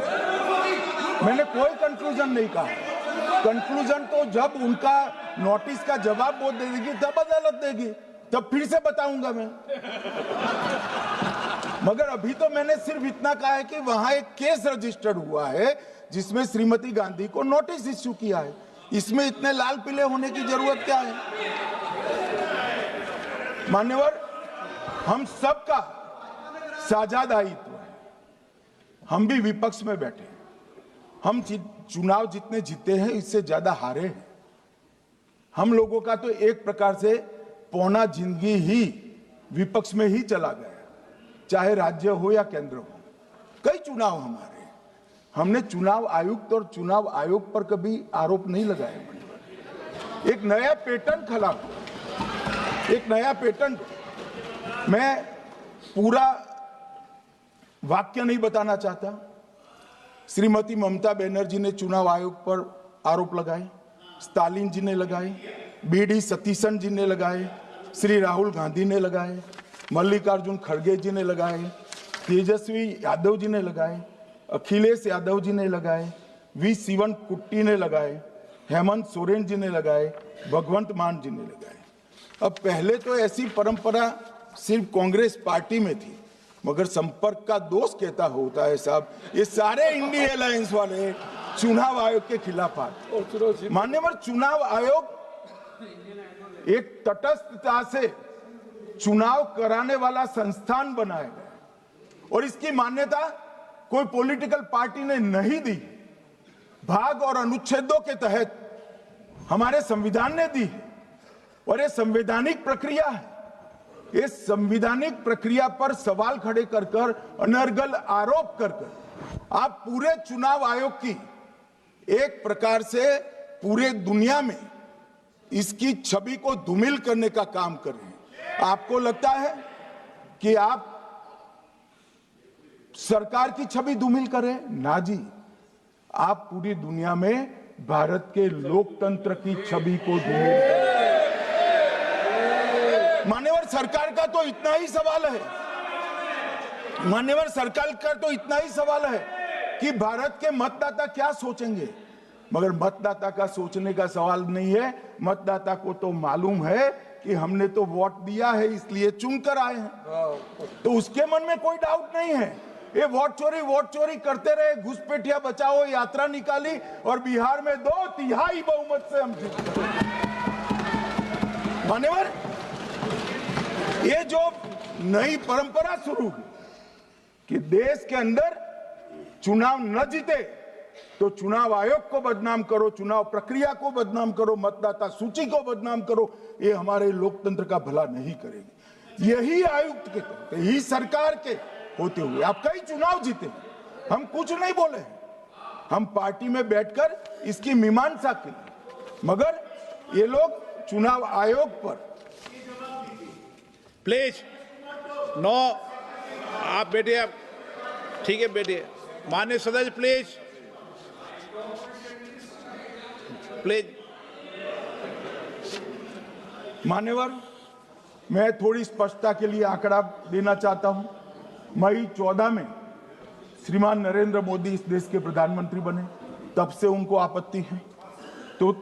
मैंने कोई कंक्लूजन नहीं कहा। कंक्लूजन तो जब उनका नोटिस का जवाब वो दे देगी तब अदालत देगी, तब फिर से बताऊंगा मैं। मगर अभी तो मैंने सिर्फ इतना कहा है कि वहां एक केस रजिस्टर्ड हुआ है जिसमें श्रीमती गांधी को नोटिस इश्यू किया है। इसमें इतने लाल पीले होने की जरूरत क्या है? मान्यवर, हम सबका साझा दायित्व है, हम भी विपक्ष में बैठे हैं। हम चुनाव जितने जीते हैं इससे ज्यादा हारे हैं। हम लोगों का तो एक प्रकार से पौना जिंदगी ही विपक्ष में ही चला गया, चाहे राज्य हो या केंद्र हो। कई चुनाव हमारे, हमने चुनाव आयुक्त और चुनाव आयोग पर कभी आरोप नहीं लगाए। एक नया पैटर्न खड़ा, एक नया पैटर्न, मैं पूरा वाक्य नहीं बताना चाहता। श्रीमती ममता बनर्जी ने चुनाव आयोग पर आरोप लगाए, स्टालिन जी ने लगाए, बीडी सतीशन जी ने लगाए, श्री राहुल गांधी ने लगाए, मल्लिकार्जुन खड़गे जी ने लगाए, तेजस्वी यादव जी ने लगाए, अखिलेश यादव जी ने लगाए, वी शिवन कुट्टी ने लगाए, हेमंत सोरेन जी ने लगाए, भगवंत मान जी ने लगाए। अब पहले तो ऐसी परंपरा सिर्फ कांग्रेस पार्टी में थी, मगर संपर्क का दोष कहता होता है साहब, ये सारे इंडिया अलायंस वाले चुनाव आयोग के खिलाफ आते। मान्यवर, चुनाव आयोग एक तटस्थता से चुनाव कराने वाला संस्थान बनाया गया और इसकी मान्यता कोई पॉलिटिकल पार्टी ने नहीं दी, भाग और अनुच्छेदों के तहत हमारे संविधान ने दी है। और ये संवैधानिक प्रक्रिया है। इस संवैधानिक प्रक्रिया पर सवाल खड़े कर कर, अनर्गल आरोप कर कर आप पूरे चुनाव आयोग की एक प्रकार से पूरे दुनिया में इसकी छवि को धूमिल करने का काम कर रहे हैं। आपको लगता है कि आप सरकार की छवि धूमिल करें? ना जी, आप पूरी दुनिया में भारत के लोकतंत्र की छवि को धूमिल करें। मान्यवर, सरकार का तो इतना ही सवाल है, मान्यवर सरकार का तो इतना ही सवाल है कि भारत के मतदाता क्या सोचेंगे। मगर मतदाता का सोचने का सवाल नहीं है। मतदाता को तो मालूम है कि हमने तो वोट दिया है इसलिए चुनकर आए हैं, तो उसके मन में कोई डाउट नहीं है। ये वोट चोरी करते रहे, घुसपैठिया बचाओ यात्रा निकाली और बिहार में 2/3 बहुमत से हम जीत गए। मान्यवर, ये जो नई परंपरा शुरू हुई कि देश के अंदर चुनाव न जीते तो चुनाव आयोग को बदनाम करो, चुनाव प्रक्रिया को बदनाम करो, मतदाता सूची को बदनाम करो, ये हमारे लोकतंत्र का भला नहीं करेगी। यही आयुक्त के तहत, यही सरकार के होते हुए आप कई चुनाव जीते, हम कुछ नहीं बोले, हम पार्टी में बैठकर इसकी मीमांसा की। मगर ये लोग चुनाव आयोग पर प्लीज नो, आप बैठिए, आप ठीक है बैठिए। माननीय सदस्य प्लीज प्लीज। मान्यवर, मैं थोड़ी स्पष्टता के लिए आंकड़ा देना चाहता हूं। मई 14 में श्रीमान नरेंद्र मोदी इस देश के प्रधानमंत्री बने, तब से उनको आपत्ति है। तो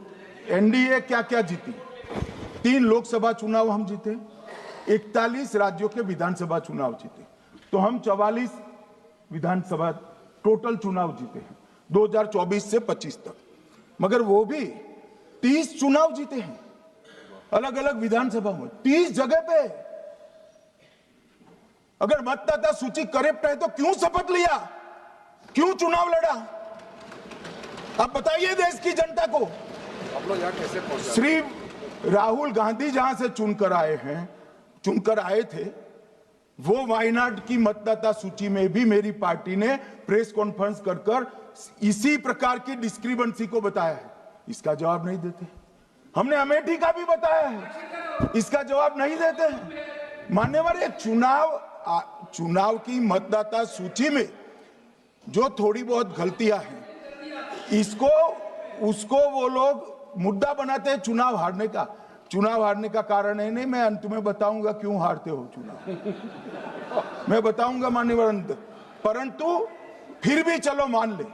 एनडीए क्या क्या जीती? 3 लोकसभा चुनाव हम जीते, 41 राज्यों के विधानसभा चुनाव जीते, तो हम 44 विधानसभा टोटल चुनाव जीते हैं। 2024 से 25 तक, मगर वो भी 30 चुनाव जीते हैं अलग अलग विधानसभा में, 30 जगह पे। अगर मतदाता सूची करेक्ट है तो क्यों शपथ लिया, क्यों चुनाव लड़ा? आप बताइए देश की जनता को। श्री राहुल गांधी जहां से चुनकर आए थे, वो वायनाड की मतदाता सूची में भी मेरी पार्टी ने प्रेस कॉन्फ्रेंस कर इसी प्रकार की डिस्क्रिपेंसी को बताया है। इसका जवाब नहीं देते। हमने अमेठी का भी बताया है, इसका जवाब नहीं देते हैं। मान्यवर, एक चुनाव की मतदाता सूची में जो थोड़ी बहुत गलतियां हैं, उसको वो लोग मुद्दा बनाते हैं चुनाव हारने का। चुनाव हारने का कारण है नहीं, मैं अंत में बताऊंगा क्यों हारते हो चुनाव, मैं बताऊंगा मान्यवर अंत। परंतु फिर भी चलो मान ले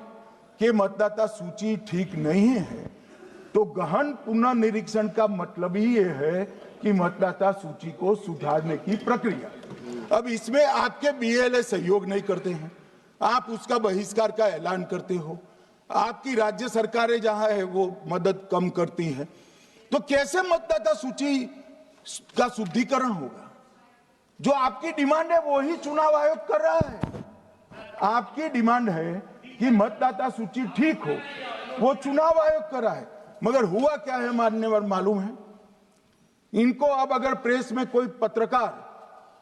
कि मतदाता सूची ठीक नहीं है, तो गहन पुनर्निरीक्षण का मतलब ही ये है कि मतदाता सूची को सुधारने की प्रक्रिया। अब इसमें आपके बीएलए सहयोग नहीं करते हैं, आप उसका बहिष्कार का ऐलान करते हो, आपकी राज्य सरकारें जहां है वो मदद कम करती हैं, तो कैसे मतदाता सूची का शुद्धिकरण होगा? जो आपकी डिमांड है वो ही चुनाव आयोग कर रहा है। आपकी डिमांड है कि मतदाता सूची ठीक हो, वो चुनाव आयोग कर रहा है। मगर हुआ क्या है मान्यवर मालूम है? इनको अब अगर प्रेस में कोई पत्रकार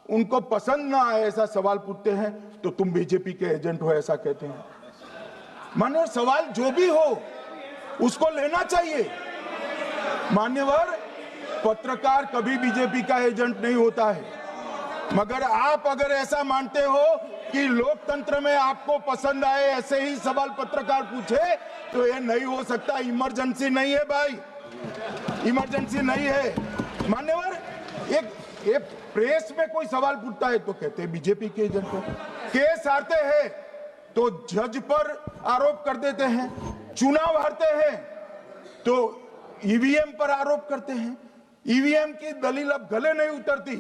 उनको पसंद ना आए ऐसा सवाल पूछते हैं तो तुम बीजेपी के एजेंट हो ऐसा कहते हैं। मान्यवर, सवाल जो भी हो उसको लेना चाहिए। मान्यवर, पत्रकार कभी बीजेपी का एजेंट नहीं होता है, मगर आप अगर ऐसा मानते हो कि लोकतंत्र में आपको पसंद आए ऐसे ही सवाल पत्रकार पूछे तो ये नहीं हो सकता। इमरजेंसी नहीं है भाई, इमरजेंसी नहीं है। मान्यवर, एक प्रेस में कोई सवाल पूछता है तो कहते हैं बीजेपी के एजेंट हो, केस हारते हैं तो जज पर आरोप कर देते हैं, चुनाव हारते हैं तो ईवीएम पर आरोप करते हैं, ईवीएम की दलील अब गले नहीं उतरती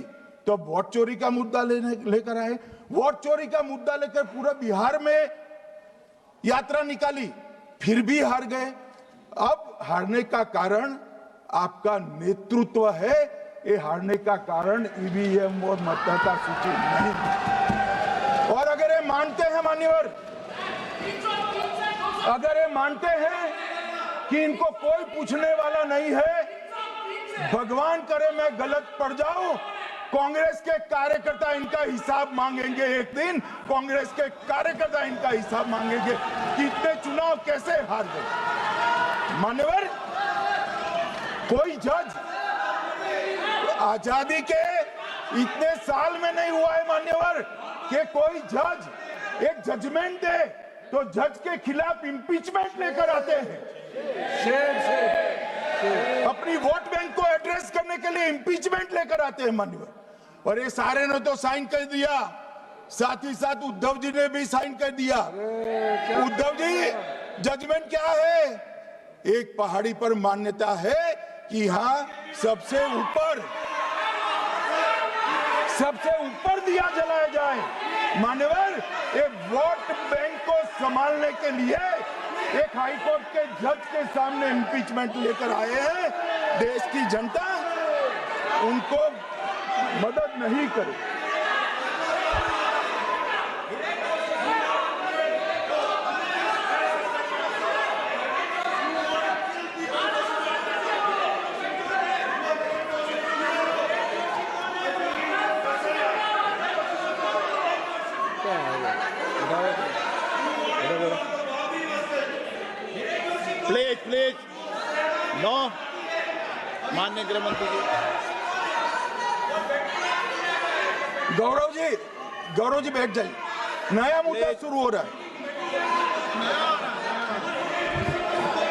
तो वोट चोरी का मुद्दा लेकर आए, वोट चोरी का मुद्दा लेकर पूरा बिहार में यात्रा निकाली, फिर भी हार गए। अब हारने का कारण आपका नेतृत्व है, ये हारने का कारण ईवीएम और मतदाता सूची नहीं। और अगर ये मानते हैं मान्यवर, अगर ये मानते हैं कि इनको कोई पूछने वाला नहीं है, भगवान करे मैं गलत पड़ जाऊं, कांग्रेस के कार्यकर्ता इनका हिसाब मांगेंगे। एक दिन कांग्रेस के कार्यकर्ता इनका हिसाब मांगेंगे कि इतने चुनाव कैसे हार गए। मान्यवर, कोई जज आजादी के इतने साल में नहीं हुआ है मान्यवर कि कोई जज एक जजमेंट दे तो जज के खिलाफ इंपीचमेंट लेकर आते हैं। अपनी वोट बैंक को एड्रेस करने के लिए इंपीचमेंट लेकर आते हैं मान्यवर। और ये सारे ने तो साइन कर दिया, साथ ही साथ उद्धव जी ने भी साइन कर दिया। उद्धव जी, जजमेंट क्या है? एक पहाड़ी पर मान्यता है कि हाँ सबसे ऊपर दिया जलाया जाए। मान्यवर, एक वोट बैंक को संभालने के लिए एक हाईकोर्ट के जज के सामने इंपीचमेंट लेकर आए हैं। देश की जनता उनको मदद नहीं करे। प्लीज नो, माननीय गृह मंत्री जी। गौरव जी बैठ जाइए, नया मुद्दा शुरू हो रहा है।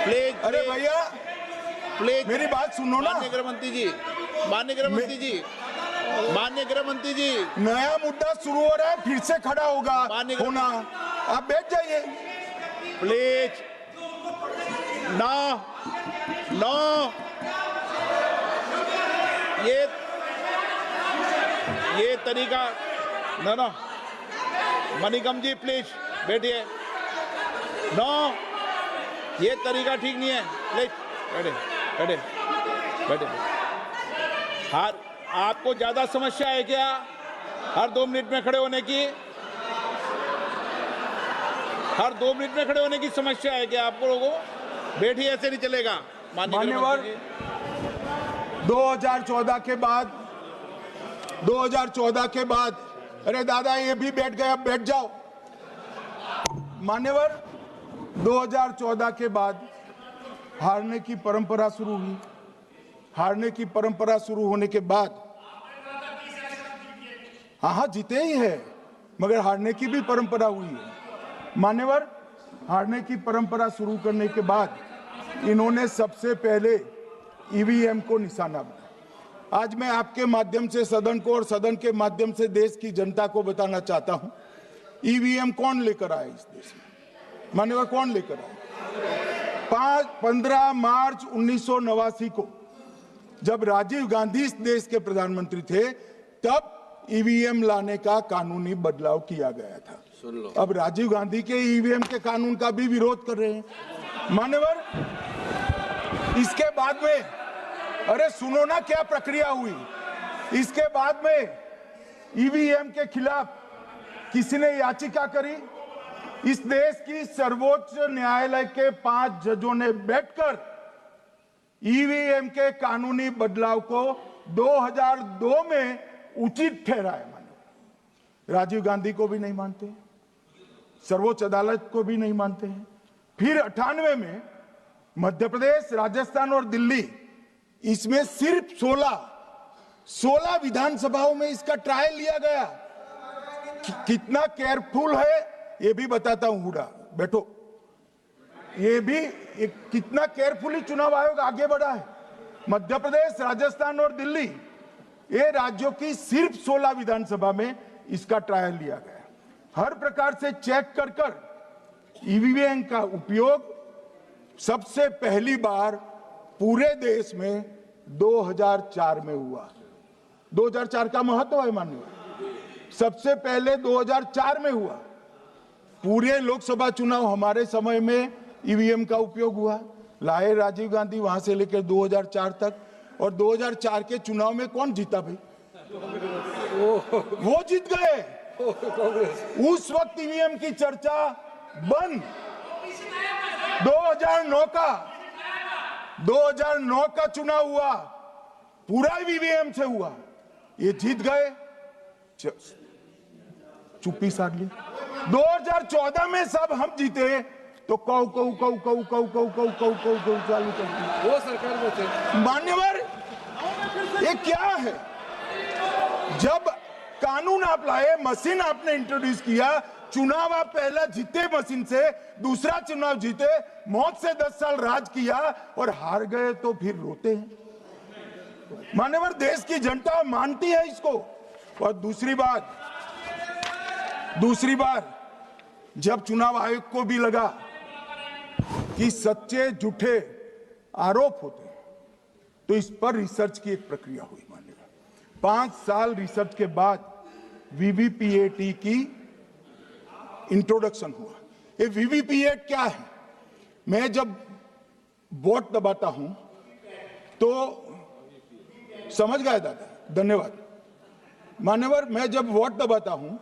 प्लीज, अरे भैया प्लीज मेरी बात सुनो ना। माननीय गृह मंत्री जी, माननीय गृह मंत्री जी, माननीय गृह मंत्री जी, नया मुद्दा शुरू हो रहा है, फिर से खड़ा होना। आप बैठ जाइए प्लीज। नो, ये तरीका नो। मणिकम जी प्लीज बैठिए। नो। ये तरीका ठीक नहीं है। ले बैठे बैठे बैठे। हर आपको ज्यादा समस्या है क्या हर 2 मिनट में खड़े होने की? हर 2 मिनट में खड़े होने की समस्या है क्या आपको लोगों? बैठिए, ऐसे नहीं चलेगा। मान्यवर, 2014 के बाद अरे दादा ये भी बैठ गए, अब बैठ जाओ। मान्यवर, 2014 के बाद हारने की परंपरा शुरू हुई। हारने की परंपरा शुरू होने के बाद हाँ जीते ही है, मगर हारने की भी परंपरा हुई है। मान्यवर, हारने की परंपरा शुरू करने के बाद इन्होंने सबसे पहले ईवीएम को निशाना बनाया। आज मैं आपके माध्यम से सदन को और सदन के माध्यम से देश की जनता को बताना चाहता हूं, ईवीएम कौन लेकर आया इस देश में? मान्यवर, कौन लेकर आया? 15 मार्च 1989 को जब राजीव गांधी इस देश के प्रधानमंत्री थे, तब ईवीएम लाने का कानूनी बदलाव किया गया था। अब राजीव गांधी के ईवीएम के कानून का भी विरोध कर रहे हैं। मान्यवर, इसके बाद में अरे सुनो ना क्या प्रक्रिया हुई। इसके बाद में ईवीएम के खिलाफ किसी ने याचिका करी। इस देश की सर्वोच्च न्यायालय के 5 जजों ने बैठकर ईवीएम के कानूनी बदलाव को 2002 में उचित ठहराया। मानो राजीव गांधी को भी नहीं मानते, सर्वोच्च अदालत को भी नहीं मानते हैं। फिर 98 में मध्य प्रदेश, राजस्थान और दिल्ली, इसमें सिर्फ 16 विधानसभाओं में इसका ट्रायल लिया गया। कितना केयरफुल है ये भी बताता हूं। हुडा बैठो, ये भी कितना केयरफुली चुनाव आयोग आगे बढ़ा है। मध्य प्रदेश, राजस्थान और दिल्ली, ये राज्यों की सिर्फ 16 विधानसभा में इसका ट्रायल लिया गया। हर प्रकार से चेक कर ईवीएम का उपयोग सबसे पहली बार पूरे देश में 2004 में हुआ। 2004 का महत्व है माननीय, सबसे पहले 2004 में हुआ। पूरे लोकसभा चुनाव हमारे समय में ईवीएम का उपयोग हुआ। लाए राजीव गांधी, वहां से लेकर 2004 तक। और 2004 के चुनाव में कौन जीता भाई? वो जीत गए। उस वक्त ईवीएम की चर्चा बंद। 2009 का चुनाव हुआ, पूरा ईवीएम से हुआ, ये जीत गए। चुप्पी साध ली। 2014 में सब हम जीते तो कौ चालू कर दी। वो सरकार में थे। मान्यवर, ये क्या है? जब कानून आप लाए, मशीन आपने इंट्रोड्यूस किया, चुनाव आप पहला जीते मशीन से, दूसरा चुनाव जीते, मौत से 10 साल राज किया और हार गए तो फिर रोते हैं। मान्यवर, देश की जनता मानती है इसको। और दूसरी बात, जब चुनाव आयोग को भी लगा कि सच्चे झूठे आरोप होते हैं, तो इस पर रिसर्च की एक प्रक्रिया हुई। मानिएगा 5 साल रिसर्च के बाद वीवीपीएटी की इंट्रोडक्शन हुआ। ये वीवीपीएटी क्या है? मैं जब वोट दबाता हूं तो समझ गए दादा, धन्यवाद। मान्यवर, मैं जब वोट दबाता हूं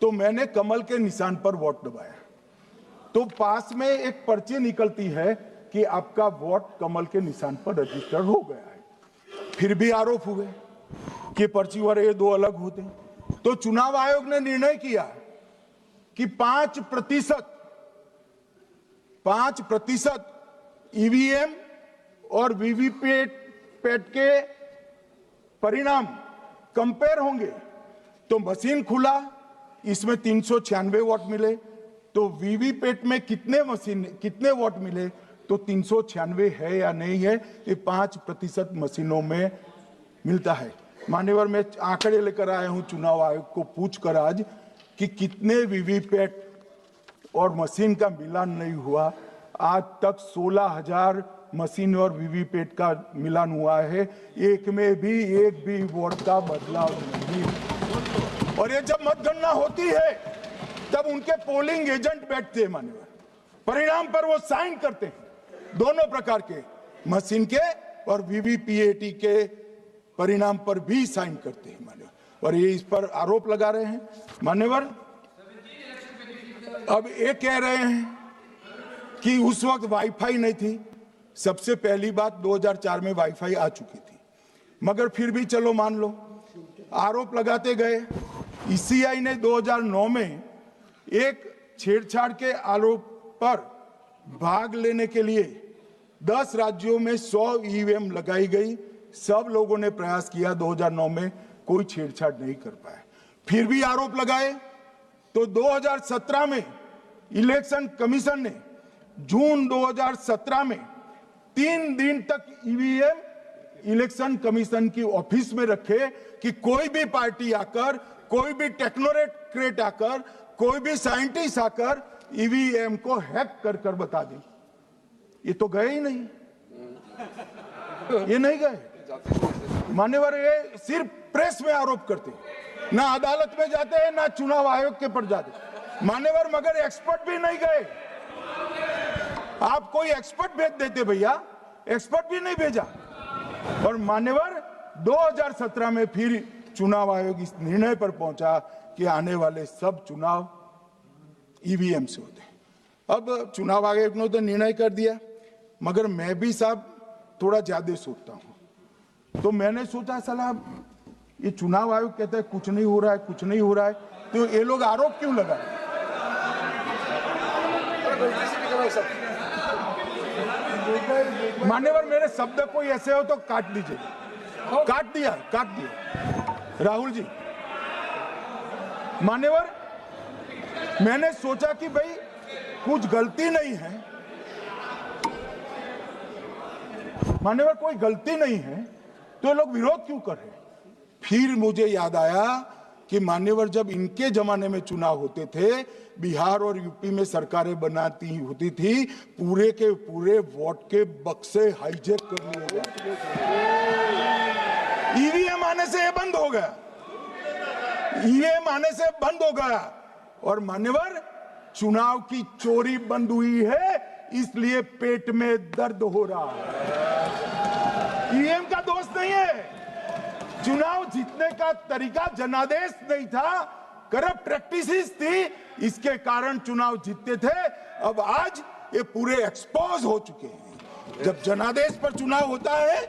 तो मैंने कमल के निशान पर वोट दबाया, तो पास में एक पर्ची निकलती है कि आपका वोट कमल के निशान पर रजिस्टर हो गया है। फिर भी आरोप हुए कि पर्ची वाले ये 2 अलग होते हैं। तो चुनाव आयोग ने निर्णय किया कि 5% ईवीएम और वीवीपैट के परिणाम कंपेयर होंगे। तो मशीन खुला, इसमें 396 वोट मिले। तो वीवीपैट में कितने वोट मिले? तो 396 है या नहीं है, ये 5% मशीनों में मिलता है। मान्यवर, मैं आंकड़े लेकर आया हूं चुनाव आयोग को पूछकर आज कि कितने वीवीपैट और मशीन का मिलान नहीं हुआ। आज तक 16,000 मशीन और वीवीपैट का मिलान हुआ है, एक भी वोट का बदलाव नहीं। और ये जब मतगणना होती है तब उनके पोलिंग एजेंट बैठते हैं मान्यवर, परिणाम पर वो साइन करते हैं। दोनों प्रकार के मशीन के और वीवीपीएटी के परिणाम पर भी साइन करते हैं मान्यवर, और ये इस पर आरोप लगा रहे हैं मान्यवर। अब ये कह रहे हैं कि उस वक्त वाईफाई नहीं थी। सबसे पहली बात 2004 में वाईफाई आ चुकी थी, मगर फिर भी चलो मान लो, आरोप लगाते गए। ईसीआई ने 2009 में एक छेड़छाड़ के आरोप पर भाग लेने के लिए 10 राज्यों में 100 ईवीएम लगाई गई। सब लोगों ने प्रयास किया, 2009 में कोई छेड़छाड़ नहीं कर पाए, फिर भी आरोप लगाए। तो 2017 में इलेक्शन कमीशन ने जून 2017 में 3 दिन तक ईवीएम इलेक्शन कमीशन की ऑफिस में रखे कि कोई भी पार्टी आकर, कोई भी टेक्नोक्रेट आकर, कोई भी साइंटिस्ट आकर ईवीएम को हैक कर बता दे। ये तो गए ही नहीं, ये नहीं गए मान्यवर। ये सिर्फ प्रेस में आरोप करते, ना अदालत में जाते हैं, ना चुनाव आयोग के पर जाते मान्यवर, मगर एक्सपर्ट भी नहीं गए। आप कोई एक्सपर्ट भेज देते भैया, एक्सपर्ट भी नहीं भेजा। और मान्यवर 2017 में फिर चुनाव आयोग इस निर्णय पर पहुंचा कि आने वाले सब चुनाव ईवीएम से होते हैं। अब चुनाव आयोग ने तो निर्णय कर दिया, मगर मैं भी साहब थोड़ा ज्यादा सोचता हूं। तो मैंने सोचा साला ये चुनाव आयोग कहता है कुछ नहीं हो रहा है, कुछ नहीं हो रहा है, तो ये लोग आरोप क्यों लगाए? मान्यवर मेरे शब्द कोई ऐसे हो तो काट दीजिए। काट दिया राहुल जी। मान्यवर मैंने सोचा कि भाई कुछ गलती नहीं है, मान्यवर कोई गलती नहीं है, तो ये लोग विरोध क्यों कर रहे हैं? फिर मुझे याद आया कि मान्यवर जब इनके जमाने में चुनाव होते थे, बिहार और यूपी में सरकारें बनाती होती थी, पूरे के पूरे वोट के बक्से हाईजैक कर लिए जाते। ईवीएम आने से ये बंद हो गया, ईवीएम आने से बंद हो गया। और मान्यवर चुनाव की चोरी बंद हुई है, इसलिए पेट में दर्द हो रहा है। ईवीएम का दोष नहीं है, चुनाव जीतने का तरीका जनादेश नहीं था, करप्ट प्रैक्टिसेस थी, इसके कारण चुनाव जीतते थे। अब आज ये पूरे एक्सपोज हो चुके हैं। जब जनादेश पर चुनाव होता है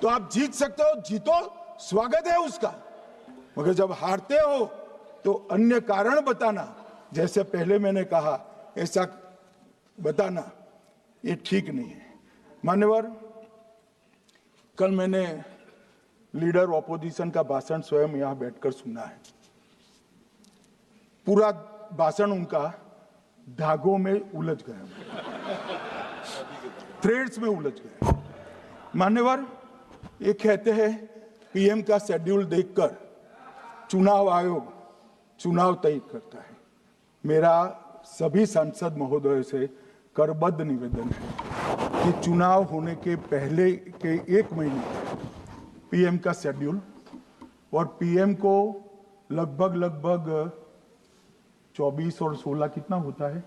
तो आप जीत सकते हो, जीतो, स्वागत है उसका, मगर जब हारते हो तो अन्य कारण बताना, जैसे पहले मैंने कहा ऐसा बताना, ये ठीक नहीं है। मान्यवर कल मैंने लीडर ऑपोजिशन का भाषण स्वयं यहां बैठकर सुना है। पूरा भाषण उनका धागों में उलझ गया, थ्रेड्स में उलझ गया। मान्यवर ये कहते हैं पीएम का शेड्यूल देखकर चुनाव आयोग चुनाव तय करता है। मेरा सभी सांसद महोदय से करबद्ध निवेदन है कि चुनाव होने के पहले के 1 महीने पीएम का शेड्यूल, और पीएम को लगभग 24 और 16 कितना होता है,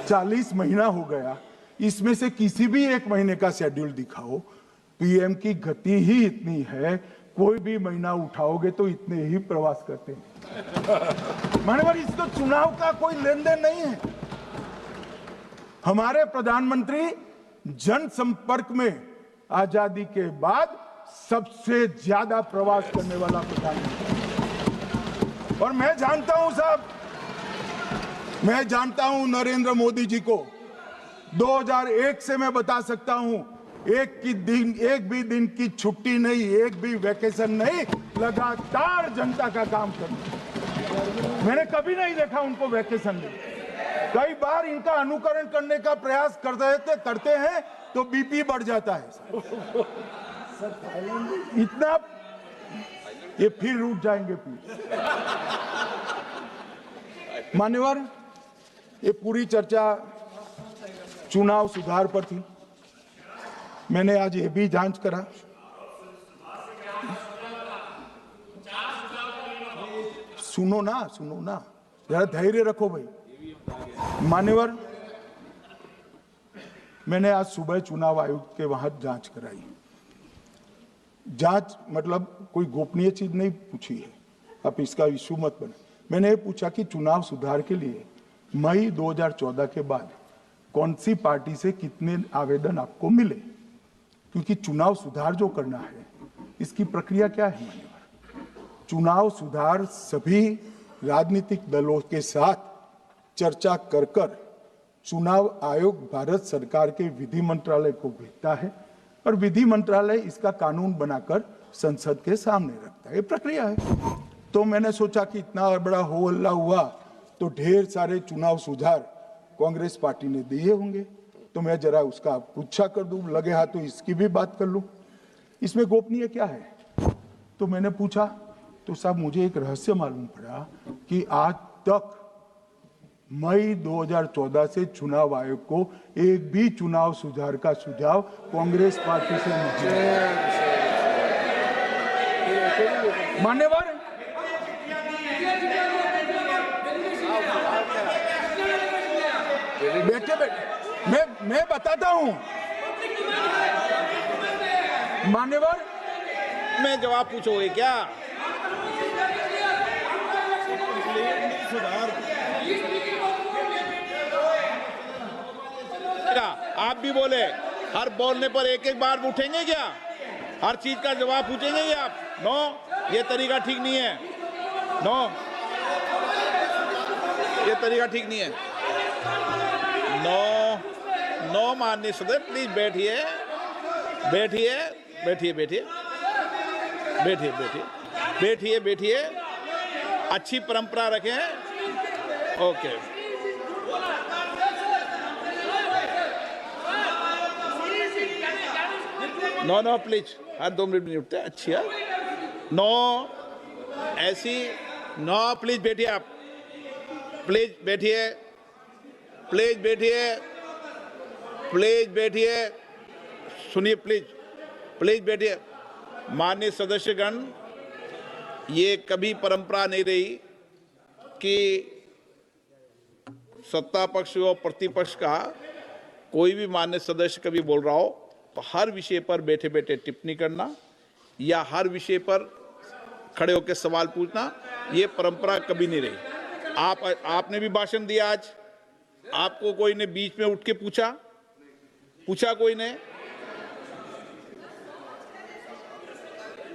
40 महीना हो गया। इसमें से किसी भी 1 महीने का शेड्यूल दिखाओ। पीएम की गति ही इतनी है, कोई भी महीना उठाओगे तो इतने ही प्रवास करते हैं। मानवर इसको चुनाव का कोई लेन देन नहीं है। हमारे प्रधानमंत्री जनसंपर्क में आजादी के बाद सबसे ज्यादा प्रवास करने वाला प्रधानमंत्री, और मैं जानता हूं साहब, मैं जानता हूं नरेंद्र मोदी जी को 2001 से मैं बता सकता हूं, एक भी दिन की छुट्टी नहीं, एक भी वैकेशन नहीं, लगातार जनता का काम करना। मैंने कभी नहीं देखा उनको वैकेशन में। कई बार इनका अनुकरण करने का प्रयास करते हैं तो बीपी बढ़ जाता है इतना, ये फिर रुक जाएंगे प्लीज। मान्यवर ये पूरी चर्चा चुनाव सुधार पर थी। मैंने आज ये भी जांच करा, सुनो ना, जरा धैर्य रखो भाई। मान्यवर मैंने आज सुबह चुनाव आयोग के वहां जांच कराई। जांच मतलब कोई गोपनीय चीज नहीं पूछी है, आप इसका इशू मत बने। मैंने ये पूछा कि चुनाव सुधार के लिए मई 2014 के बाद कौन सी पार्टी से कितने आवेदन आपको मिले, क्योंकि चुनाव सुधार जो करना है इसकी प्रक्रिया क्या है मान्यवर। चुनाव सुधार सभी राजनीतिक दलों के साथ चर्चा कर चुनाव आयोग भारत सरकार के विधि मंत्रालय को भेजता है और विधि मंत्रालय इसका कानून बनाकर संसद के सामने रखता है। ये प्रक्रिया है। तो मैंने सोचा कि इतना बड़ा हो हल्ला हुआ तो ढेर सारे चुनाव सुधार कांग्रेस पार्टी ने दिए होंगे, तो मैं जरा उसका पूछा कर दूं, लगे हाथ तो इसकी भी बात कर लूं। इसमें गोपनीय क्या है? तो मैंने पूछा तो साहब मुझे एक रहस्य मालूम पड़ा कि आज तक मई 2014 से चुनाव आयोग को एक भी चुनाव सुधार का सुझाव कांग्रेस पार्टी से नहीं मिला। मान्यवर, बैठे मैं बताता हूं मान्यवर। मैं जवाब पूछोगे क्या? आप भी बोले, हर बोलने पर एक एक बार उठेंगे क्या? हर चीज का जवाब पूछेंगे क्या आप? नो, ये तरीका ठीक नहीं है। नो, ये तरीका ठीक नहीं है। नो नो माननीय सदस्य, प्लीज बैठिए बैठिए बैठिए बैठिए बैठिए बैठिए बैठिए बैठिए अच्छी परंपरा रखें। ओके, नो नो प्लीज, हर 2 मिनट नहीं उठते। अच्छी है। नो, ऐसी नो, प्लीज बैठिए आप, प्लीज बैठिए, प्लीज बैठिए, प्लीज बैठिए, सुनिए प्लीज, प्लीज बैठिए। माननीय सदस्यगण, ये कभी परंपरा नहीं रही कि सत्ता पक्ष और प्रतिपक्ष का कोई भी माननीय सदस्य कभी बोल रहा हो तो हर विषय पर बैठे बैठे टिप्पणी करना या हर विषय पर खड़े होकर सवाल पूछना, ये परंपरा कभी नहीं रही। आपने भी भाषण दिया आज, आपको कोई ने बीच में उठ के पूछा कोई ने?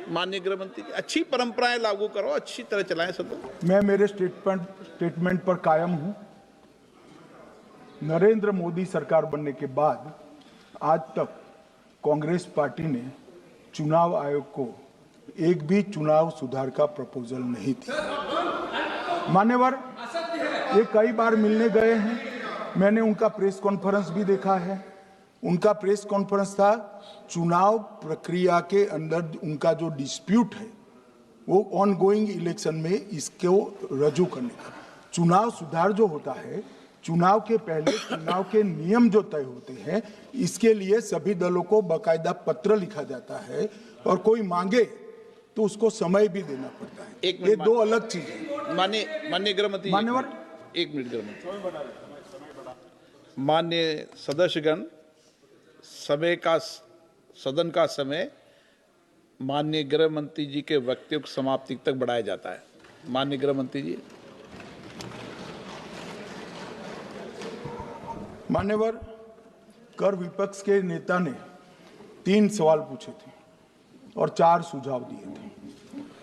माननीय गृह मंत्री जी, अच्छी परंपराएं लागू करो, अच्छी तरह चलाएं सदन। मैं मेरे स्टेटमेंट पर कायम हूं। नरेंद्र मोदी सरकार बनने के बाद आज तक कांग्रेस पार्टी ने चुनाव आयोग को एक भी चुनाव सुधार का प्रपोजल नहीं दिया। मान्यवर, ये कई बार मिलने गए हैं, मैंने उनका प्रेस कॉन्फ्रेंस भी देखा है। उनका प्रेस कॉन्फ्रेंस था चुनाव प्रक्रिया के अंदर उनका जो डिस्प्यूट है वो ऑन गोइंग इलेक्शन में इसको रजू करने का। चुनाव सुधार जो होता है, चुनाव के पहले चुनाव के नियम जो तय होते हैं, इसके लिए सभी दलों को बाकायदा पत्र लिखा जाता है और कोई मांगे तो उसको समय भी देना पड़ता है। ये दो अलग चीज है। माननीय गृह मंत्री, मान्यवर, 1 मिनट गृह मंत्री। माननीय सदस्यगण, सदन का समय माननीय गृह मंत्री जी के वक्तव्य की समाप्ति तक बढ़ाया जाता है। माननीय गृह मंत्री जी। मान्यवर, कर विपक्ष के नेता ने 3 सवाल पूछे थे और 4 सुझाव दिए थे।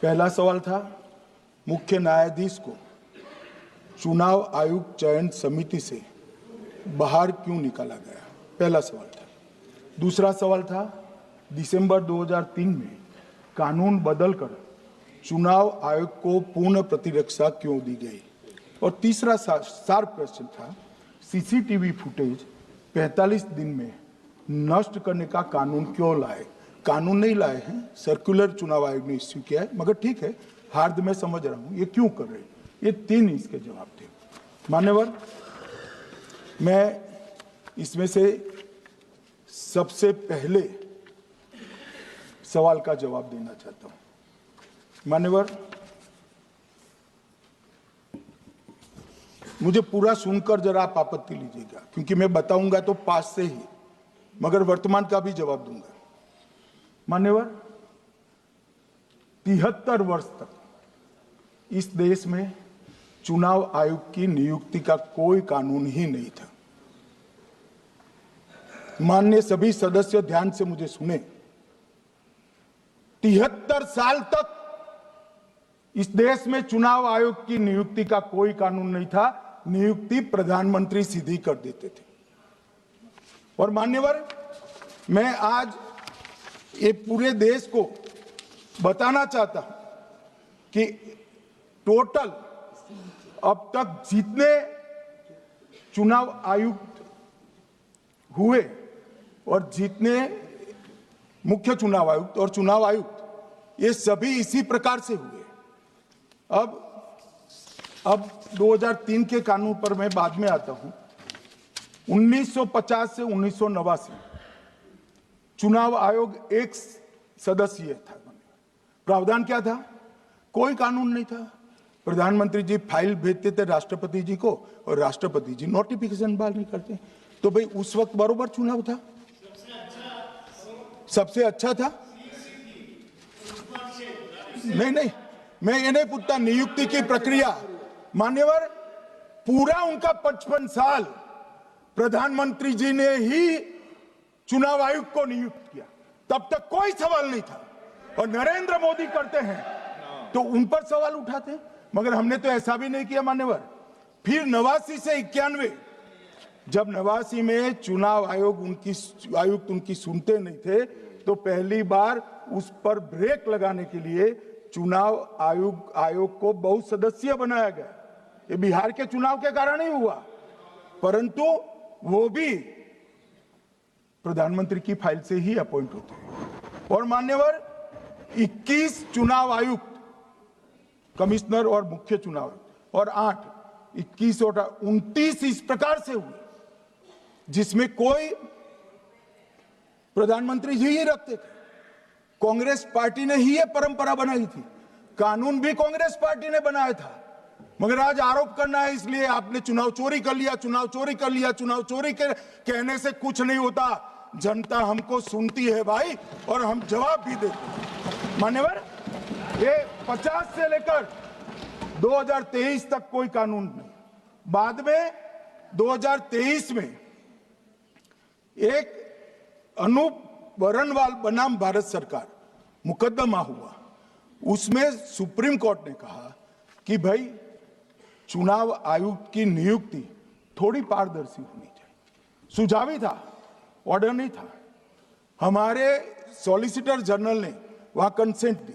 पहला सवाल था मुख्य न्यायाधीश को चुनाव आयोग चयन समिति से बाहर क्यों निकाला गया, पहला सवाल था। दूसरा सवाल था दिसंबर 2003 में कानून बदलकर चुनाव आयोग को पूर्ण प्रतिरक्षा क्यों दी गई। और तीसरा शार्प क्वेश्चन था सीसीटीवी फुटेज 45 दिन में नष्ट करने का कानून क्यों लाए। कानून नहीं लाए हैं, सर्कुलर चुनाव आयोग ने इश्यू किया है, मगर ठीक है, हार्द मैं समझ रहा हूं, ये क्यों कर रहे हैं। ये 3 इसके जवाब थे। मान्यवर, मैं इसमें से सबसे पहले सवाल का जवाब देना चाहता हूं। मान्यवर, मुझे पूरा सुनकर जरा आप आपत्ति लीजिएगा, क्योंकि मैं बताऊंगा तो पास से ही मगर वर्तमान का भी जवाब दूंगा। मान्यवर, 73 वर्ष तक इस देश में चुनाव आयोग की नियुक्ति का कोई कानून ही नहीं था। माननीय सभी सदस्य ध्यान से मुझे सुने, 73 साल तक इस देश में चुनाव आयोग की नियुक्ति का कोई कानून नहीं था। नियुक्ति प्रधानमंत्री सीधी कर देते थे। और मान्यवर, मैं आज ये पूरे देश को बताना चाहता हूं कि टोटल अब तक जितने चुनाव आयुक्त हुए और जितने मुख्य चुनाव आयुक्त और चुनाव आयुक्त, ये सभी इसी प्रकार से हुए। अब 2003 के कानून पर मैं बाद में आता हूं। 1950 से 1989 चुनाव आयोग एक सदस्यीय था। प्रावधान क्या था? कोई कानून नहीं था। प्रधानमंत्री जी फाइल भेजते थे राष्ट्रपति जी को और राष्ट्रपति जी नोटिफिकेशन बाहर नहीं करते। तो भाई उस वक्त बरोबर चुनाव था, सबसे अच्छा था। नहीं, मैं ये नहीं पूछता नियुक्ति की प्रक्रिया। मान्यवर, पूरा उनका 55 साल प्रधानमंत्री जी ने ही चुनाव आयुक्त को नियुक्त किया, तब तक कोई सवाल नहीं था। और नरेंद्र मोदी करते हैं तो उन पर सवाल उठाते हैं, मगर हमने तो ऐसा भी नहीं किया। मान्यवर, फिर 89 से 91, जब 89 में चुनाव आयुक्त उनकी सुनते नहीं थे, तो पहली बार उस पर ब्रेक लगाने के लिए चुनाव आयोग को बहुत सदस्यीय बनाया गया। ये बिहार के चुनाव के कारण ही हुआ, परंतु वो भी प्रधानमंत्री की फाइल से ही अपॉइंट होते हैं। और मान्यवर, 21 चुनाव आयुक्त, कमिश्नर और मुख्य चुनाव आयुक्त, और 21 और 29 इस प्रकार से हुए जिसमें कोई प्रधानमंत्री जी ही रखते थे। कांग्रेस पार्टी ने ही ये परंपरा बनाई थी, कानून भी कांग्रेस पार्टी ने बनाया था। मगर आज आरोप करना है इसलिए आपने चुनाव चोरी कर लिया, चुनाव चोरी कर लिया, चुनाव चोरी कहने से कुछ नहीं होता। जनता हमको सुनती है भाई, और हम जवाब भी देते हैं। मान्यवर, ये 50 से लेकर 2023 तक कोई कानून नहीं। बाद में 2023 में एक अनूप बरनवाल बनाम भारत सरकार मुकदमा हुआ। उसमें सुप्रीम कोर्ट ने कहा कि भाई चुनाव आयुक्त की नियुक्ति थोड़ी पारदर्शी होनी चाहिए। सुझावी था, ऑर्डर नहीं था। हमारे सॉलिसिटर जनरल ने वहां कंसेंट दी,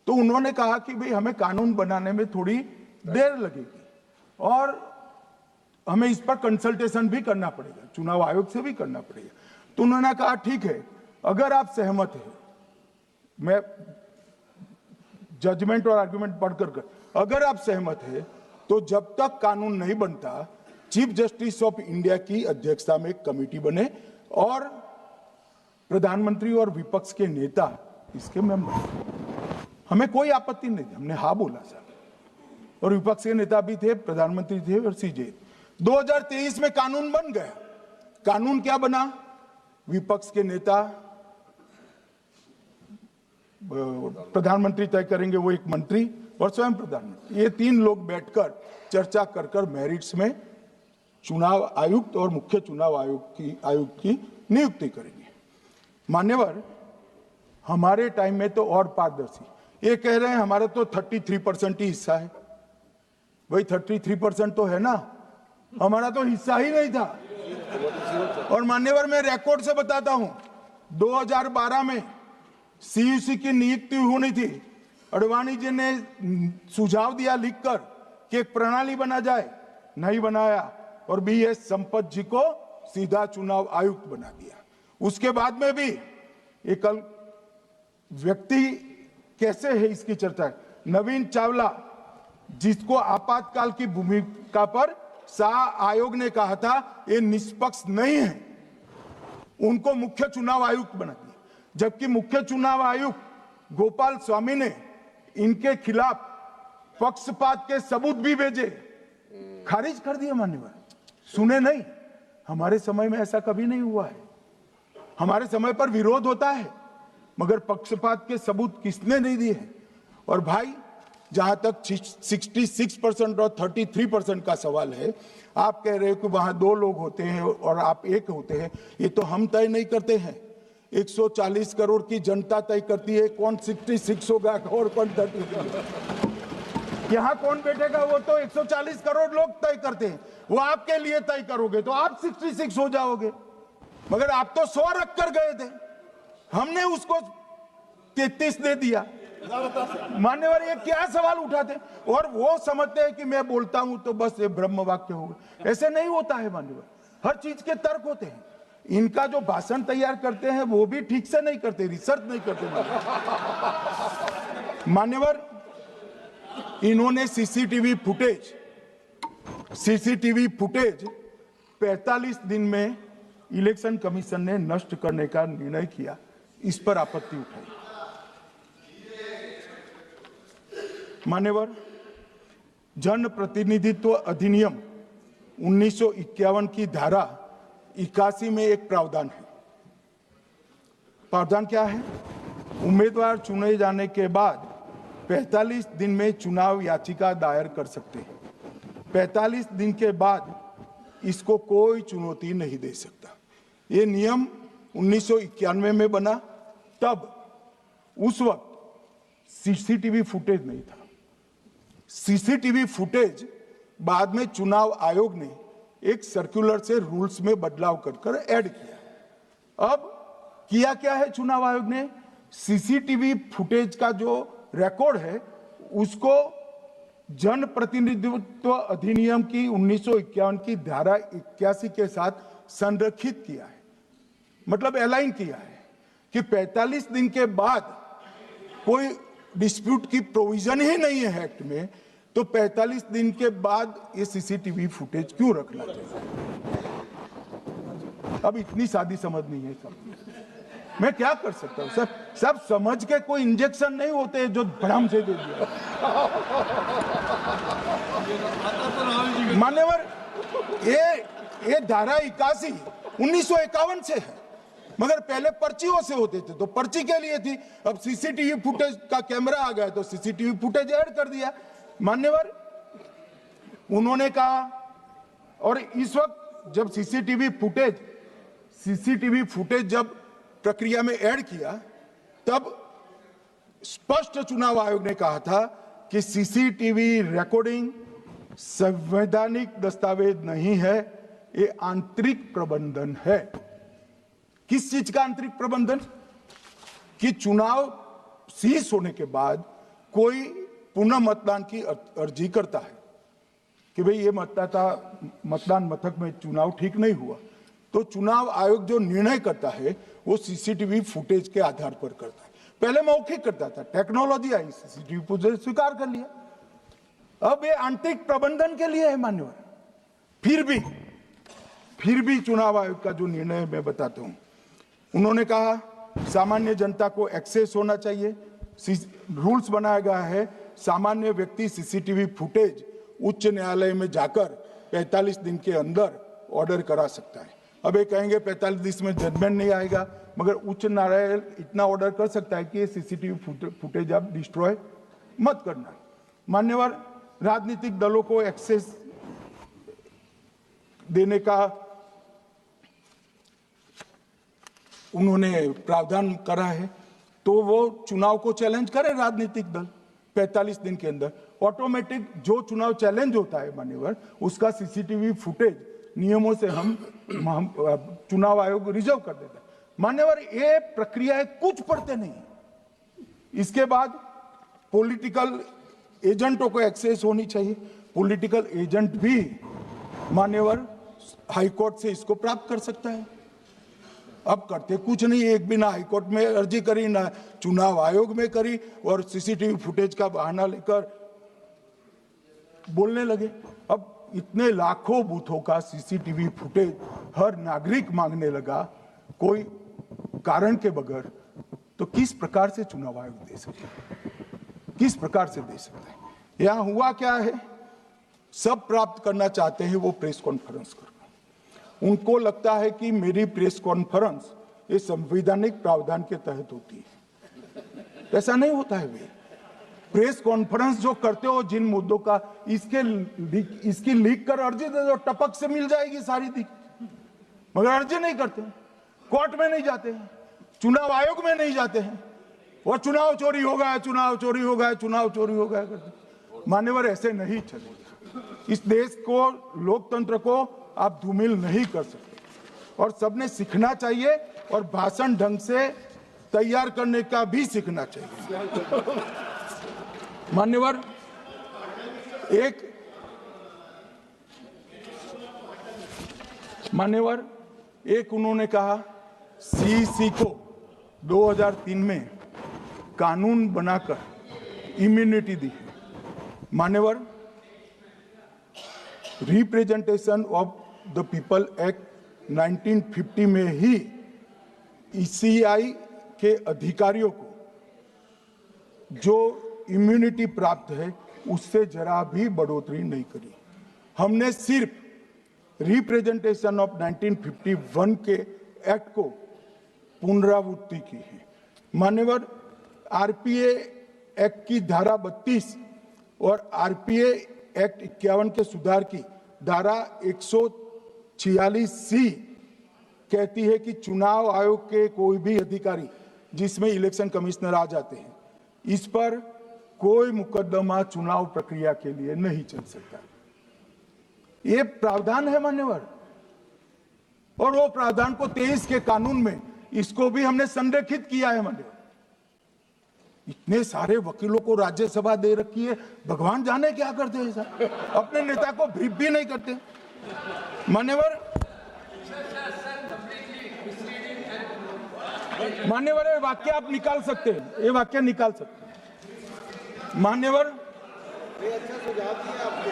तो उन्होंने कहा कि भाई हमें कानून बनाने में थोड़ी देर लगेगी और हमें इस पर कंसल्टेशन भी करना पड़ेगा, चुनाव आयोग से भी करना पड़ेगा। तो उन्होंने कहा ठीक है, अगर आप सहमत हैं, मैं जजमेंट और आर्गुमेंट पढ़कर अगर आप सहमत हैं तो जब तक कानून नहीं बनता, चीफ जस्टिस ऑफ इंडिया की अध्यक्षता में एक कमेटी बने और प्रधानमंत्री और विपक्ष के नेता इसके मेंबर। हमें कोई आपत्ति नहीं, हमने हाँ बोला सर, और विपक्ष के नेता भी थे, प्रधानमंत्री थे और सीजे। 2023 में कानून बन गया। कानून क्या बना? विपक्ष के नेता, प्रधानमंत्री तय करेंगे, वो एक मंत्री और स्वयं प्रधानमंत्री, ये 3 लोग बैठकर चर्चा कर मेरिट्स में चुनाव आयुक्त और मुख्य चुनाव आयुक्त की नियुक्ति करेंगे। मान्यवर, हमारे टाइम में तो और पारदर्शी, ये कह रहे हैं हमारा तो 33% ही हिस्सा है। भाई 33% तो है ना, हमारा तो हिस्सा ही नहीं था। और मान्यवर, मैं रिकॉर्ड से बताता हूं, 2012 में सीयूसी की नियुक्ति होनी थी। अडवाणी जी ने सुझाव दिया लिखकर कि एक प्रणाली बना जाए, नहीं बनाया और BS संपत जी को सीधा चुनाव आयुक्त बना दिया। उसके बाद में भी एक व्यक्ति कैसे है इसकी चर्चा है। नवीन चावला, जिसको आपातकाल की भूमिका पर शाह आयोग ने कहा था ये निष्पक्ष नहीं है, उनको मुख्य चुनाव आयुक्त बना दिया। जबकि मुख्य चुनाव आयुक्त गोपाल स्वामी ने इनके खिलाफ पक्षपात के सबूत भी भेजे, खारिज कर दिया। मान्यवर, सुने नहीं, हमारे समय में ऐसा कभी नहीं हुआ है। हमारे समय पर विरोध होता है, मगर पक्षपात के सबूत किसने नहीं दिए हैं? और भाई, जहां तक 66% और 33% का सवाल है, आप कह रहे हो कि वहां 2 लोग होते हैं और आप 1 होते हैं, ये तो हम तय नहीं करते हैं। 140 करोड़ की जनता तय करती है कौन 66 होगा और कौन 33 होगा। यहां कौन बैठेगा वो तो 140 करोड़ लोग तय करते हैं। वो आपके लिए तय करोगे तो आप 66 हो जाओगे, मगर आप तो 100 रख कर गए थे, हमने उसको 33 दे दिया। मान्यवर, ये क्या सवाल उठाते? और वो समझते हैं कि मैं बोलता हूं तो बस ये ब्रह्म वाक्य होगा। ऐसे नहीं होता है मान्यवर, हर चीज के तर्क होते हैं। इनका जो भाषण तैयार करते हैं वो भी ठीक से नहीं करते, रिसर्च नहीं करते। मान्यवर, इन्होंने सीसीटीवी फुटेज 45 दिन में इलेक्शन कमीशन ने नष्ट करने का निर्णय किया, इस पर आपत्ति उठाई। मान्यवर, जन प्रतिनिधित्व अधिनियम 1951 की धारा 81 में एक प्रावधान है। प्रावधान क्या है? उम्मीदवार चुने जाने के बाद 45 दिन में चुनाव याचिका दायर कर सकते हैं। 45 दिन के बाद इसको कोई चुनौती नहीं दे सकता। ये नियम 1991 में बना, तब उस वक्त सीसीटीवी फुटेज नहीं था। सीसीटीवी फुटेज बाद में चुनाव आयोग ने एक सर्कुलर से रूल्स में बदलाव कर ऐड किया। अब किया क्या है चुनाव आयोग ने? सीसीटीवी फुटेज का जो रिकॉर्ड है उसको जन प्रतिनिधित्व अधिनियम की 1951 की धारा 81 के साथ संरक्षित किया है, मतलब अलाइन किया है कि 45 दिन के बाद कोई डिस्प्यूट की प्रोविजन ही नहीं है एक्ट में, तो 45 दिन के बाद ये सीसीटीवी फुटेज क्यों रखना चाहिए? अब इतनी सादी समझ नहीं है सब। मैं क्या कर सकता हूं? सब समझ के कोई इंजेक्शन नहीं होते जो भ्रम से दे दिया। मान्यवर, ये धारा 81 1951 से है, मगर पहले पर्चियों से होते थे तो पर्ची के लिए थी। अब सीसीटीवी फुटेज का कैमरा आ गया तो सीसीटीवी फुटेज ऐड कर दिया। मान्यवर, उन्होंने कहा, और इस वक्त जब सीसीटीवी फुटेज जब प्रक्रिया में ऐड किया, तब स्पष्ट चुनाव आयोग ने कहा था कि सीसीटीवी रिकॉर्डिंग संवैधानिक दस्तावेज नहीं है, ये आंतरिक प्रबंधन है। किस चीज का आंतरिक प्रबंधन? कि चुनाव सीज होने के बाद कोई पुनः मतदान की अर्जी करता है कि भाई ये मतदान मथक में चुनाव ठीक नहीं हुआ, तो चुनाव आयोग जो निर्णय करता है वो सीसीटीवी फुटेज के आधार पर करता है। पहले मौखिक करता था, टेक्नोलॉजी आई, सीसीटीवी फुटेज स्वीकार कर लिया। अब ये आंतरिक प्रबंधन के लिए है मान्यवर। फिर भी चुनाव आयोग का जो निर्णय मैं बताता हूं, उन्होंने कहा सामान्य जनता को एक्सेस होना चाहिए। रूल्स बनाया गया है, सामान्य व्यक्ति सीसीटीवी फुटेज उच्च न्यायालय में जाकर 45 दिन के अंदर ऑर्डर करा सकता है। अब ये कहेंगे 45 दिन में जजमेंट नहीं आएगा, मगर उच्च न्यायालय इतना ऑर्डर कर सकता है कि ये सीसीटीवी फुटेज आप डिस्ट्रॉय मत करना। मान्यवर, राजनीतिक दलों को एक्सेस देने का उन्होंने प्रावधान करा है, तो वो चुनाव को चैलेंज करे राजनीतिक दल 45 दिन के अंदर। ऑटोमेटिक जो चुनाव चैलेंज होता है मान्यवर, उसका सीसीटीवी फुटेज नियमों से हम चुनाव आयोग रिजर्व कर देता है। मान्यवर, ये प्रक्रिया कुछ पढ़ते नहीं। इसके बाद पॉलिटिकल एजेंटों को एक्सेस होनी चाहिए। पॉलिटिकल एजेंट भी मान्यवर हाईकोर्ट से इसको प्राप्त कर सकता है। अब करते कुछ नहीं, एक भी ना हाईकोर्ट में अर्जी करी, ना चुनाव आयोग में करी, और सीसीटीवी फुटेज का बहाना लेकर बोलने लगे। अब इतने लाखों बूथों का सीसीटीवी फुटेज हर नागरिक मांगने लगा कोई कारण के बगैर, तो किस प्रकार से चुनाव आयोग दे सकता है? किस प्रकार से दे सकता है? यहां हुआ क्या है, सब प्राप्त करना चाहते हैं वो प्रेस कॉन्फ्रेंस करना। उनको लगता है कि मेरी प्रेस कॉन्फ्रेंस ये संवैधानिक प्रावधान के तहत होती है। ऐसा नहीं होता है। वे प्रेस कॉन्फ्रेंस जो करते हो जिन मुद्दों का, इसकी लीक कर अर्जी दे दो, टपक से मिल जाएगी सारी दिख, मगर अर्जी नहीं करते, कोर्ट में नहीं जाते हैं, चुनाव आयोग में नहीं जाते हैं, और चुनाव चोरी हो गया, चुनाव चोरी हो गया, चुनाव चोरी हो गया करते। मान्यवर, ऐसे नहीं चलेगा। इस देश को, लोकतंत्र को आप धूमिल नहीं कर सकते, और सबने सीखना चाहिए, और भाषण ढंग से तैयार करने का भी सीखना चाहिए। मान्यवर, एक उन्होंने कहा सीईसी को 2003 में कानून बनाकर इम्यूनिटी दी है। मान्यवर, representation of the people act 1950 में ही ईसीआई के अधिकारियों को जो इम्यूनिटी प्राप्त है उससे जरा भी बढ़ोतरी नहीं करी। हमने सिर्फ रिप्रेजेंटेशन ऑफ 1951 के एक्ट को पुनरावृत्ति की है। मान्यवर, आरपीए एक्ट की धारा 32 और आरपीए एक्ट 51 के सुधार की धारा 146C कहती है कि चुनाव आयोग के कोई भी अधिकारी, जिसमें इलेक्शन कमिश्नर आ जाते हैं, इस पर कोई मुकदमा चुनाव प्रक्रिया के लिए नहीं चल सकता। ये प्रावधान है मान्यवर, और वो प्रावधान को 23 के कानून में इसको भी हमने संरेखित किया है। मान्यवर, इतने सारे वकीलों को राज्यसभा दे रखी है, भगवान जाने क्या करते हैं सर, अपने नेता को ब्रीफ भी नहीं करते। मान्यवर, ये वाक्य आप निकाल सकते हैं, ये वाक्य निकाल सकते हैं। मान्यवर, अच्छा सुझाव दिया आपको।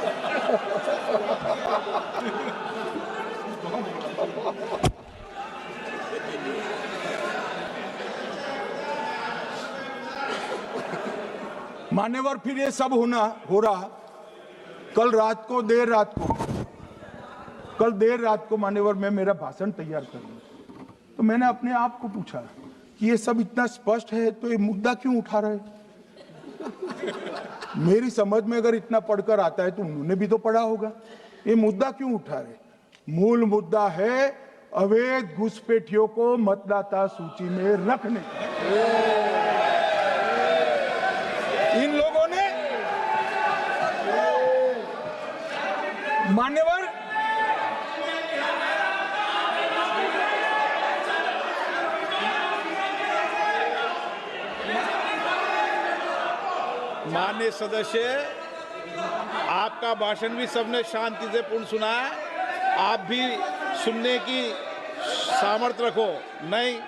मान्यवर, फिर ये सब हो रहा कल देर रात को मान्यवर, मैं मेरा भाषण तैयार कर लूं, तो मैंने अपने आप को पूछा कि ये सब इतना स्पष्ट है तो ये मुद्दा क्यों उठा रहे। मेरी समझ में अगर इतना पढ़कर आता है तो उन्होंने भी तो पढ़ा होगा। ये मुद्दा क्यों उठा रहे? मूल मुद्दा है अवैध घुसपैठियों को मतदाता सूची में रखने। इन लोगों ने मान्यवर, माननीय सदस्य, आपका भाषण भी सबने शांति से पूर्ण सुना है। आप भी सुनने की सामर्थ्य रखो। नहीं,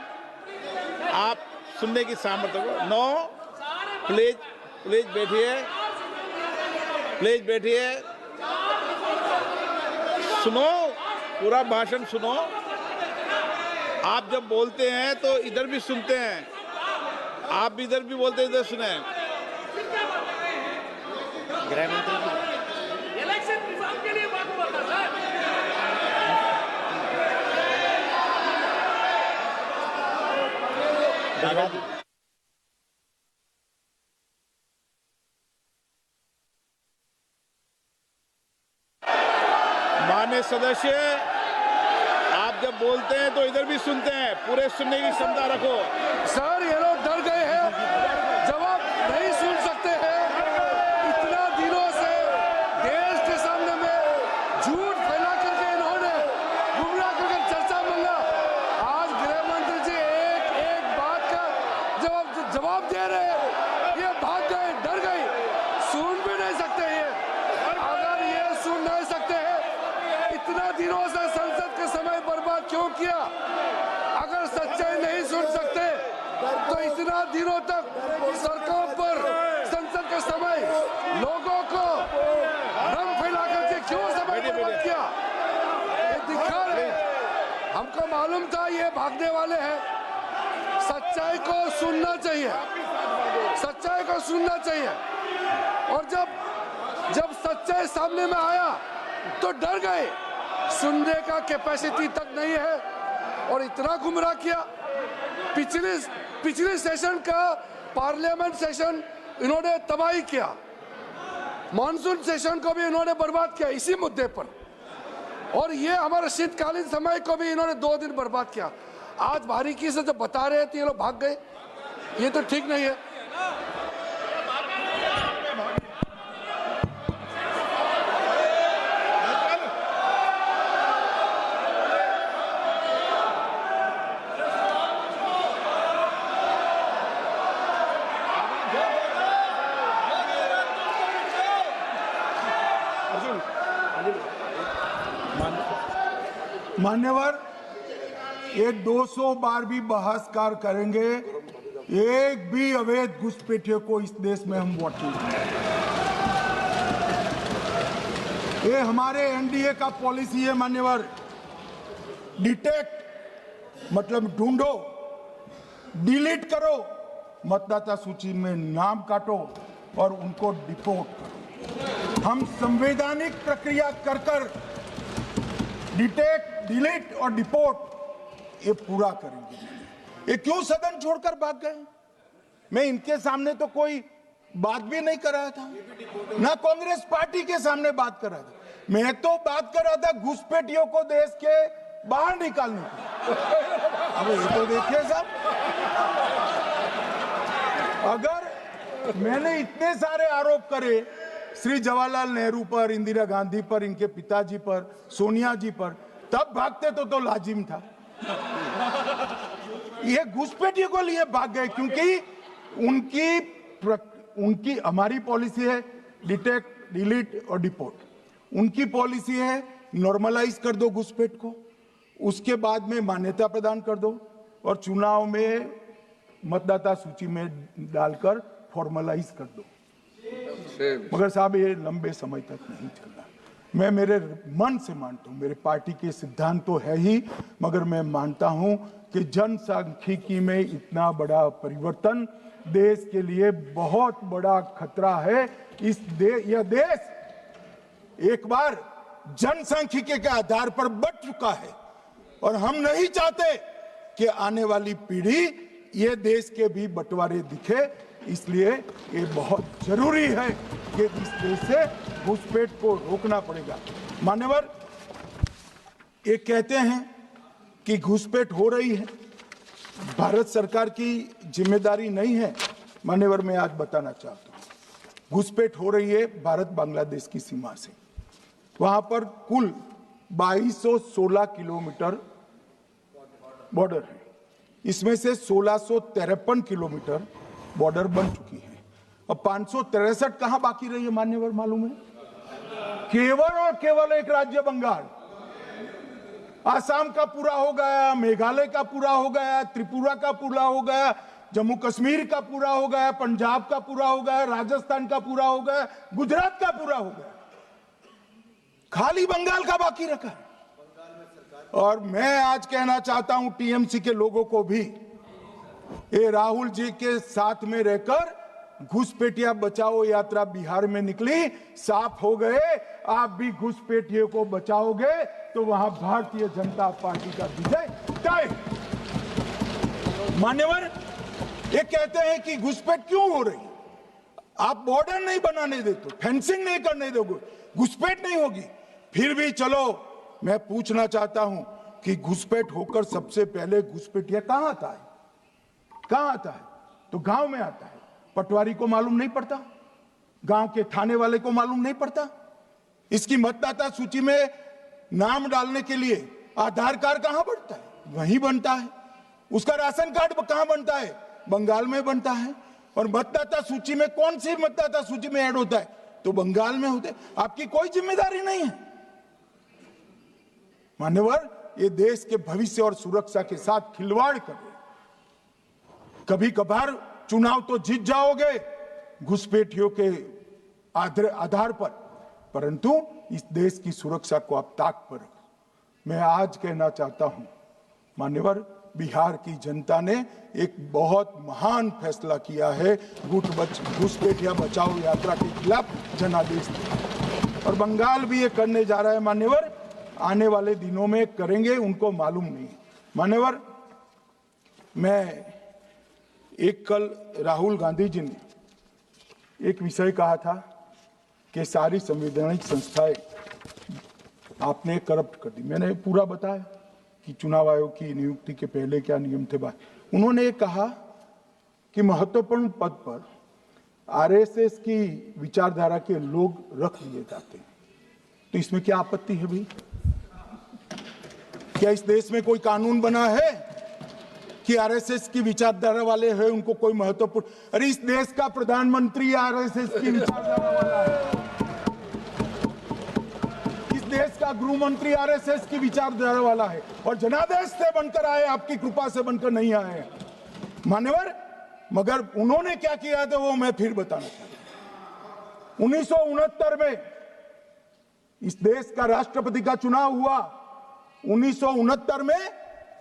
आप सुनने की सामर्थ्य रखो। नो, प्लीज बैठिए, प्लीज बैठिए, सुनो, पूरा भाषण सुनो। आप जब बोलते हैं तो इधर भी सुनते हैं, आप भी इधर भी बोलते हैं, इधर सुने। गृह मंत्री इलेक्शन रिफॉर्म के लिए बात बोलता सर। माननीय सदस्य, आप जब बोलते हैं तो इधर भी सुनते हैं, पूरे सुनने की क्षमता रखो। सर, ये लोग डर गए हैं, जवाब नहीं सुन सकते हैं। इतना दिनों से देश के सामने में झूठ फैला करके इन्होंने गुमराह करके चर्चा मंगा। आज गृह मंत्री जी एक बात का जवाब दे रहे हैं, ये भाग गए, डर गए, सुन भी नहीं सकते ये। अगर ये सुन नहीं सकते हैं, इतना दिनों से संसद का समय बर्बाद क्यों किया? अगर सच्चाई नहीं सुन सकते तो इतना दिनों तक सड़कों पर संसद का समय लोगों को रंग फैला करके क्यों समय बर्बाद किया? ये दिखा रहे, हमको मालूम था ये भागने वाले हैं। सच्चाई को सुनना चाहिए, सच्चाई को सुनना चाहिए। और जब सच्चाई सामने में आया तो डर गए, सुनने का कैपेसिटी तक नहीं है और इतना गुमराह किया। पिछले सेशन का पार्लियामेंट सेशन इन्होंने तबाही किया, मानसून सेशन को भी इन्होंने बर्बाद किया इसी मुद्दे पर, और ये हमारे शीतकालीन समय को भी इन्होंने 2 दिन बर्बाद किया। आज बारीकी से जब बता रहे थे ये लोग भाग गए, ये तो ठीक नहीं है। मान्यवर, ये 200 बार भी बहसकार करेंगे, एक भी अवैध घुसपैठियों को इस देश में हम वोट नहीं देंगे। ये हमारे एनडीए का पॉलिसी है मान्यवर। डिटेक्ट मतलब ढूंढो, डिलीट करो, मतदाता सूची में नाम काटो और उनको डिपोर्ट करो। हम संवैधानिक प्रक्रिया कर कर डिटेक्ट, डिलीट और डिपोर्ट ये पूरा करेंगे। ये क्यों सदन छोड़कर भाग गए? मैं इनके सामने तो कोई बात भी नहीं कर रहा था, ना कांग्रेस पार्टी के सामने बात कर रहा था। मैं तो बात कर रहा था घुसपैठियों को देश के बाहर निकालने की। अब ये तो देखिए साहब, अगर मैंने इतने सारे आरोप करे श्री जवाहरलाल नेहरू पर, इंदिरा गांधी पर, इनके पिताजी पर, सोनिया जी पर, तब भागते तो लाजिम था। ये घुसपैठियों को लिए भाग गए क्योंकि उनकी हमारी पॉलिसी है डिटेक्ट, डिलीट और डिपोर्ट। उनकी पॉलिसी है नॉर्मलाइज कर दो घुसपैठ को, उसके बाद में मान्यता प्रदान कर दो और चुनाव में मतदाता सूची में डालकर फॉर्मलाइज कर दो। मगर साहब ये लंबे समय तक नहीं चलना। मैं मेरे मन से मानता हूं, मेरे पार्टी के सिद्धांत तो है ही, मगर मैं मानता हूं कि जनसांख्यिकी में इतना बड़ा परिवर्तन देश के लिए बहुत बड़ा खतरा है। यह देश एक बार जनसांख्यिकी के आधार पर बढ़ चुका है और हम नहीं चाहते कि आने वाली पीढ़ी ये देश के भी बंटवारे दिखे। इसलिए ये बहुत जरूरी है कि इस देश से घुसपैठ को रोकना पड़ेगा। मान्यवर, ये कहते हैं कि घुसपैठ हो रही है, भारत सरकार की जिम्मेदारी नहीं है। मान्यवर, मैं आज बताना चाहता हूं, घुसपैठ हो रही है भारत बांग्लादेश की सीमा से। वहां पर कुल 2216 किलोमीटर बॉर्डर है, इसमें से 1653 किलोमीटर बॉर्डर बन चुकी है और 563 कहां बाकी रही है मान्यवर मालूम है? केवल और केवल एक राज्य बंगाल। आसाम का पूरा हो गया, मेघालय का पूरा हो गया, त्रिपुरा का पूरा हो गया, जम्मू कश्मीर का पूरा हो गया, पंजाब का पूरा हो गया, राजस्थान का पूरा हो गया, गुजरात का पूरा हो गया, खाली बंगाल का बाकी रखा। और मैं आज कहना चाहता हूं टीएमसी के लोगों को भी, ये राहुल जी के साथ में रहकर घुसपैठिया बचाओ यात्रा बिहार में निकली, साफ हो गए। आप भी घुसपैठियों को बचाओगे तो वहां भारतीय जनता पार्टी का विजय तय। मान्यवर, ये कहते हैं कि घुसपैठ क्यों हो रही? आप बॉर्डर नहीं बनाने देते, फेंसिंग नहीं करने दोगे, घुसपैठ नहीं होगी। फिर भी चलो, मैं पूछना चाहता हूं कि घुसपैठ होकर सबसे पहले घुसपैठिया कहां आता है? कहां आता है? तो गांव में आता है। पटवारी को मालूम नहीं पड़ता, गांव के थाने वाले को मालूम नहीं पड़ता। इसकी मतदाता सूची में नाम डालने के लिए आधार कार्ड कहां बनता है? वहीं बनता है। उसका राशन कार्ड कहां बनता है? बंगाल में बनता है। और मतदाता सूची में कौन सी मतदाता सूची में ऐड होता है? तो बंगाल में होते। आपकी कोई जिम्मेदारी नहीं है। मान्यवर, ये देश के भविष्य और सुरक्षा के साथ खिलवाड़ कर रहे। कभी कभार चुनाव तो जीत जाओगे घुसपैठियों के आधार पर, परंतु इस देश की सुरक्षा को आप ताक पर रखो। मैं आज कहना चाहता हूं मान्यवर, बिहार की जनता ने एक बहुत महान फैसला किया है, घुसपैठिया बचाओ यात्रा के खिलाफ जनादेश दिया। और बंगाल भी ये करने जा रहा है मान्यवर, आने वाले दिनों में करेंगे, उनको मालूम नहीं। मान्यवर, मैं एक कल राहुल गांधी जी ने एक विषय कहा था कि सारी संवैधानिक संस्थाएं आपने करप्ट कर दी। मैंने पूरा बताया कि चुनाव आयोग की नियुक्ति के पहले क्या नियम थे। उन्होंने ये कहा कि महत्वपूर्ण पद पर आरएसएस की विचारधारा के लोग रख दिए जाते हैं। तो इसमें क्या आपत्ति है भाई? क्या इस देश में कोई कानून बना है कि आरएसएस की विचारधारा वाले हैं उनको कोई महत्वपूर्ण? अरे इस देश का प्रधानमंत्री आरएसएस की विचारधारा वाला है, इस देश का गृह मंत्री आरएसएस की विचारधारा वाला है, और जनादेश से बनकर आए, आपकी कृपा से बनकर नहीं आए मान्यवर। मगर उन्होंने क्या किया था वो मैं फिर बताना चाहता हूं। 1969 में इस देश का राष्ट्रपति का चुनाव हुआ। 1969 में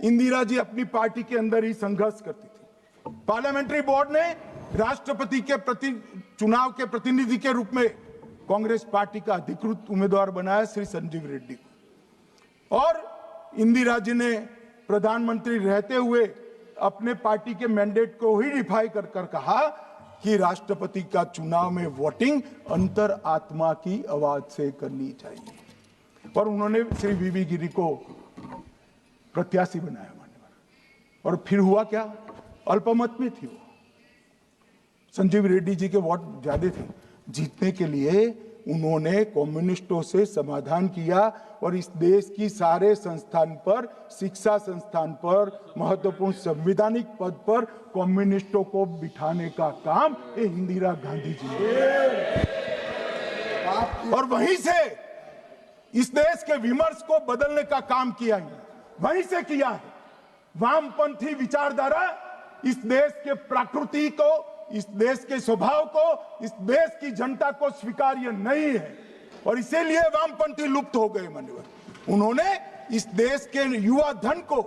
इंदिरा जी अपनी पार्टी के अंदर ही संघर्ष करती थी। पार्लियामेंट्री बोर्ड ने राष्ट्रपति के चुनाव के प्रतिनिधि के रूप में कांग्रेस पार्टी का अधिकृत उम्मीदवार बनाया श्री संजीव रेड्डी को, और इंदिरा जी ने प्रधानमंत्री रहते हुए अपने पार्टी के मैंडेट को ही डिफाई कर कहा कि राष्ट्रपति का चुनाव में वोटिंग अंतर आत्मा की आवाज से करनी चाहिए, और उन्होंने श्री वीवी गिरी को प्रत्याशी बनाया मान्यवर। और फिर हुआ क्या? अल्पमत में थी वो। संजीव रेड्डी जी के वोट ज्यादा थे। जीतने के लिए उन्होंने कम्युनिस्टों से समाधान किया और इस देश की सारे संस्थान पर, शिक्षा संस्थान पर, महत्वपूर्ण संवैधानिक पद पर कम्युनिस्टों को बिठाने का काम इंदिरा गांधी जी ने, और वहीं से इस देश के विमर्श को बदलने का काम किया है, वहीं से किया है। वामपंथी विचारधारा इस देश के प्रकृति को, इस देश के स्वभाव को, इस देश की जनता को स्वीकार्य नहीं है, और इसीलिए वामपंथी लुप्त हो गए मान्यवर। उन्होंने इस देश के युवा धन को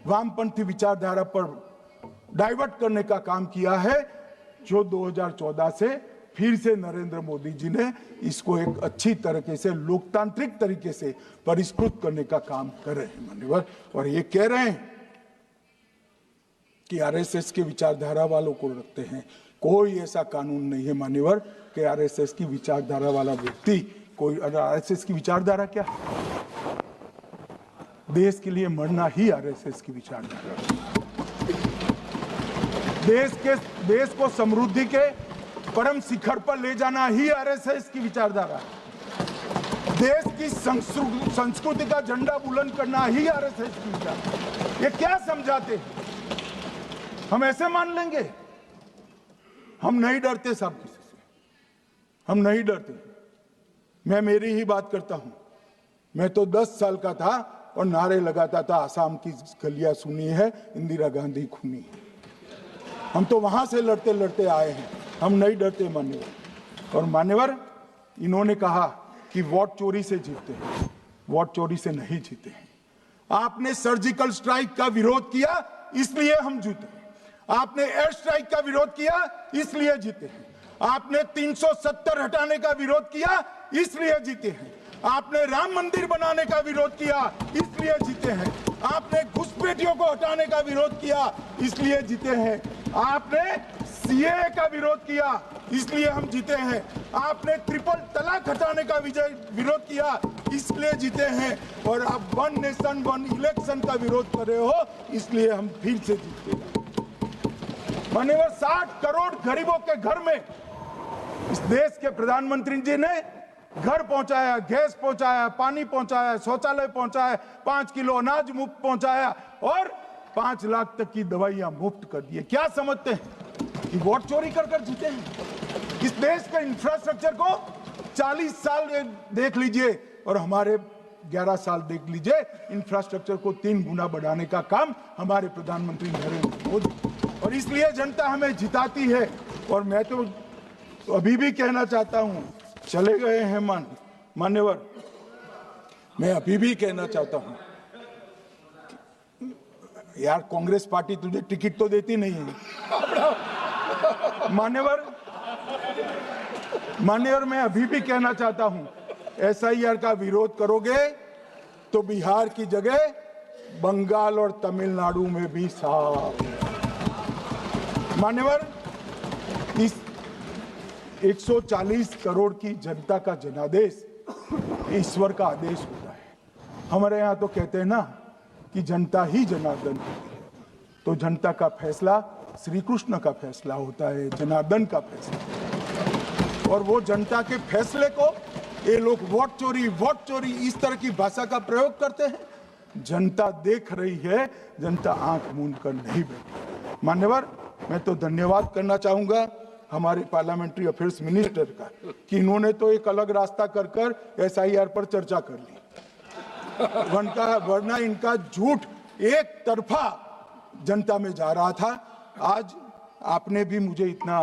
वामपंथी विचारधारा पर डाइवर्ट करने का काम किया है, जो 2014 से फिर से नरेंद्र मोदी जी ने इसको एक अच्छी तरीके से, लोकतांत्रिक तरीके से परिष्कृत करने का काम कर रहे हैं मान्यवर। और ये कह रहे हैं कि आरएसएस के विचारधारा वालों को रखते हैं। कोई ऐसा कानून नहीं है मान्यवर कि आरएसएस की विचारधारा वाला व्यक्ति कोई, आरएसएस की विचारधारा क्या? देश के लिए मरना ही आरएसएस की विचारधारा। देश को समृद्धि के परम शिखर पर ले जाना ही आरएसएस की विचारधारा है। देश की संस्कृति का झंडा बुलंद करना ही आरएसएस की विचारधारा। ये क्या समझाते हैं? हम ऐसे मान लेंगे? हम नहीं डरते साहब किसी से, हम नहीं डरते। मैं मेरी ही बात करता हूं। मैं तो 10 साल का था और नारे लगाता था, आसाम की गलियां सुनी है, इंदिरा गांधी खूनी है। हम तो वहां से लड़ते लड़ते आए हैं, हम नहीं डरते मान्यवर। और मान्यवर, इन्होंने कहा कि वोट चोरी से जीतते हैं। वोट चोरी से नहीं जीते हैं। आपने सर्जिकल स्ट्राइक का विरोध किया, इसलिए हम जीते। आपने एयर स्ट्राइक का विरोध किया, इसलिए जीते हैं। आपने 370 हटाने का विरोध किया, इसलिए जीते हैं। आपने राम मंदिर बनाने का विरोध किया, इसलिए जीते हैं। आपने घुसपैठियों को हटाने का विरोध किया, इसलिए जीते हैं। आपने सीएए का विरोध किया, इसलिए हम जीते हैं। आपने ट्रिपल तलाक हटाने का विरोध किया, इसलिए जीते हैं। और आप 1 नेशन 1 इलेक्शन का विरोध कर रहे हो, इसलिए हम फिर से जीते हैं मान्यवर। 60 करोड़ गरीबों के घर में इस देश के प्रधानमंत्री जी ने घर पहुंचाया, गैस पहुंचाया, पानी पहुंचाया, शौचालय पहुंचाया, 5 किलो अनाज मुफ्त पहुंचाया और 5 लाख तक की दवाइयां मुफ्त कर दी। क्या समझते हैं कि वोट चोरी कर जीते हैं? इस देश के इंफ्रास्ट्रक्चर को 40 साल देख लीजिए और हमारे 11 साल देख लीजिए, इंफ्रास्ट्रक्चर को 3 गुना बढ़ाने का काम हमारे प्रधानमंत्री नरेंद्र मोदी, और इसलिए जनता हमें जिताती है। और मैं तो अभी भी कहना चाहता हूं, चले गए हैं मान्यवर, मैं अभी भी कहना चाहता हूं, यार कांग्रेस पार्टी तुझे टिकट तो देती नहीं है मान्यवर। मैं अभी भी कहना चाहता हूं, एसआईआर का विरोध करोगे तो बिहार की जगह बंगाल और तमिलनाडु में भी साफ मान्यवर, इस 140 करोड़ की जनता का जनादेश ईश्वर का आदेश होता है। हमारे यहाँ तो कहते हैं ना कि जनता ही जनार्दन होती है, तो जनता का फैसला श्री कृष्ण का फैसला होता है, जनार्दन का फैसला। और वो जनता के फैसले को ये लोग वोट चोरी इस तरह की भाषा का प्रयोग करते हैं। जनता देख रही है, जनता आंख मूंद कर नहीं बैठी। मान्यवर, मैं तो धन्यवाद करना चाहूंगा हमारे पार्लियामेंट्री अफेयर्स मिनिस्टर का कि इन्होंने तो एक अलग रास्ता कर SIR पर चर्चा कर ली, वरना इनका झूठ एक तरफा जनता में जा रहा था। आज आपने भी मुझे इतना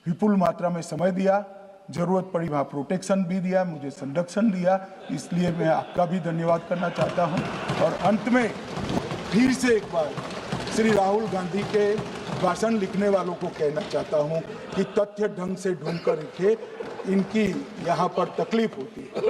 विपुल मात्रा में समय दिया, जरूरत पड़ी वहां प्रोटेक्शन भी दिया, मुझे संरक्षण दिया, इसलिए मैं आपका भी धन्यवाद करना चाहता हूं। और अंत में फिर से एक बार श्री राहुल गांधी के भाषण लिखने वालों को कहना चाहता हूं कि तथ्य ढंग से ढूंढ कर लिखे, इनकी यहां पर तकलीफ होती है।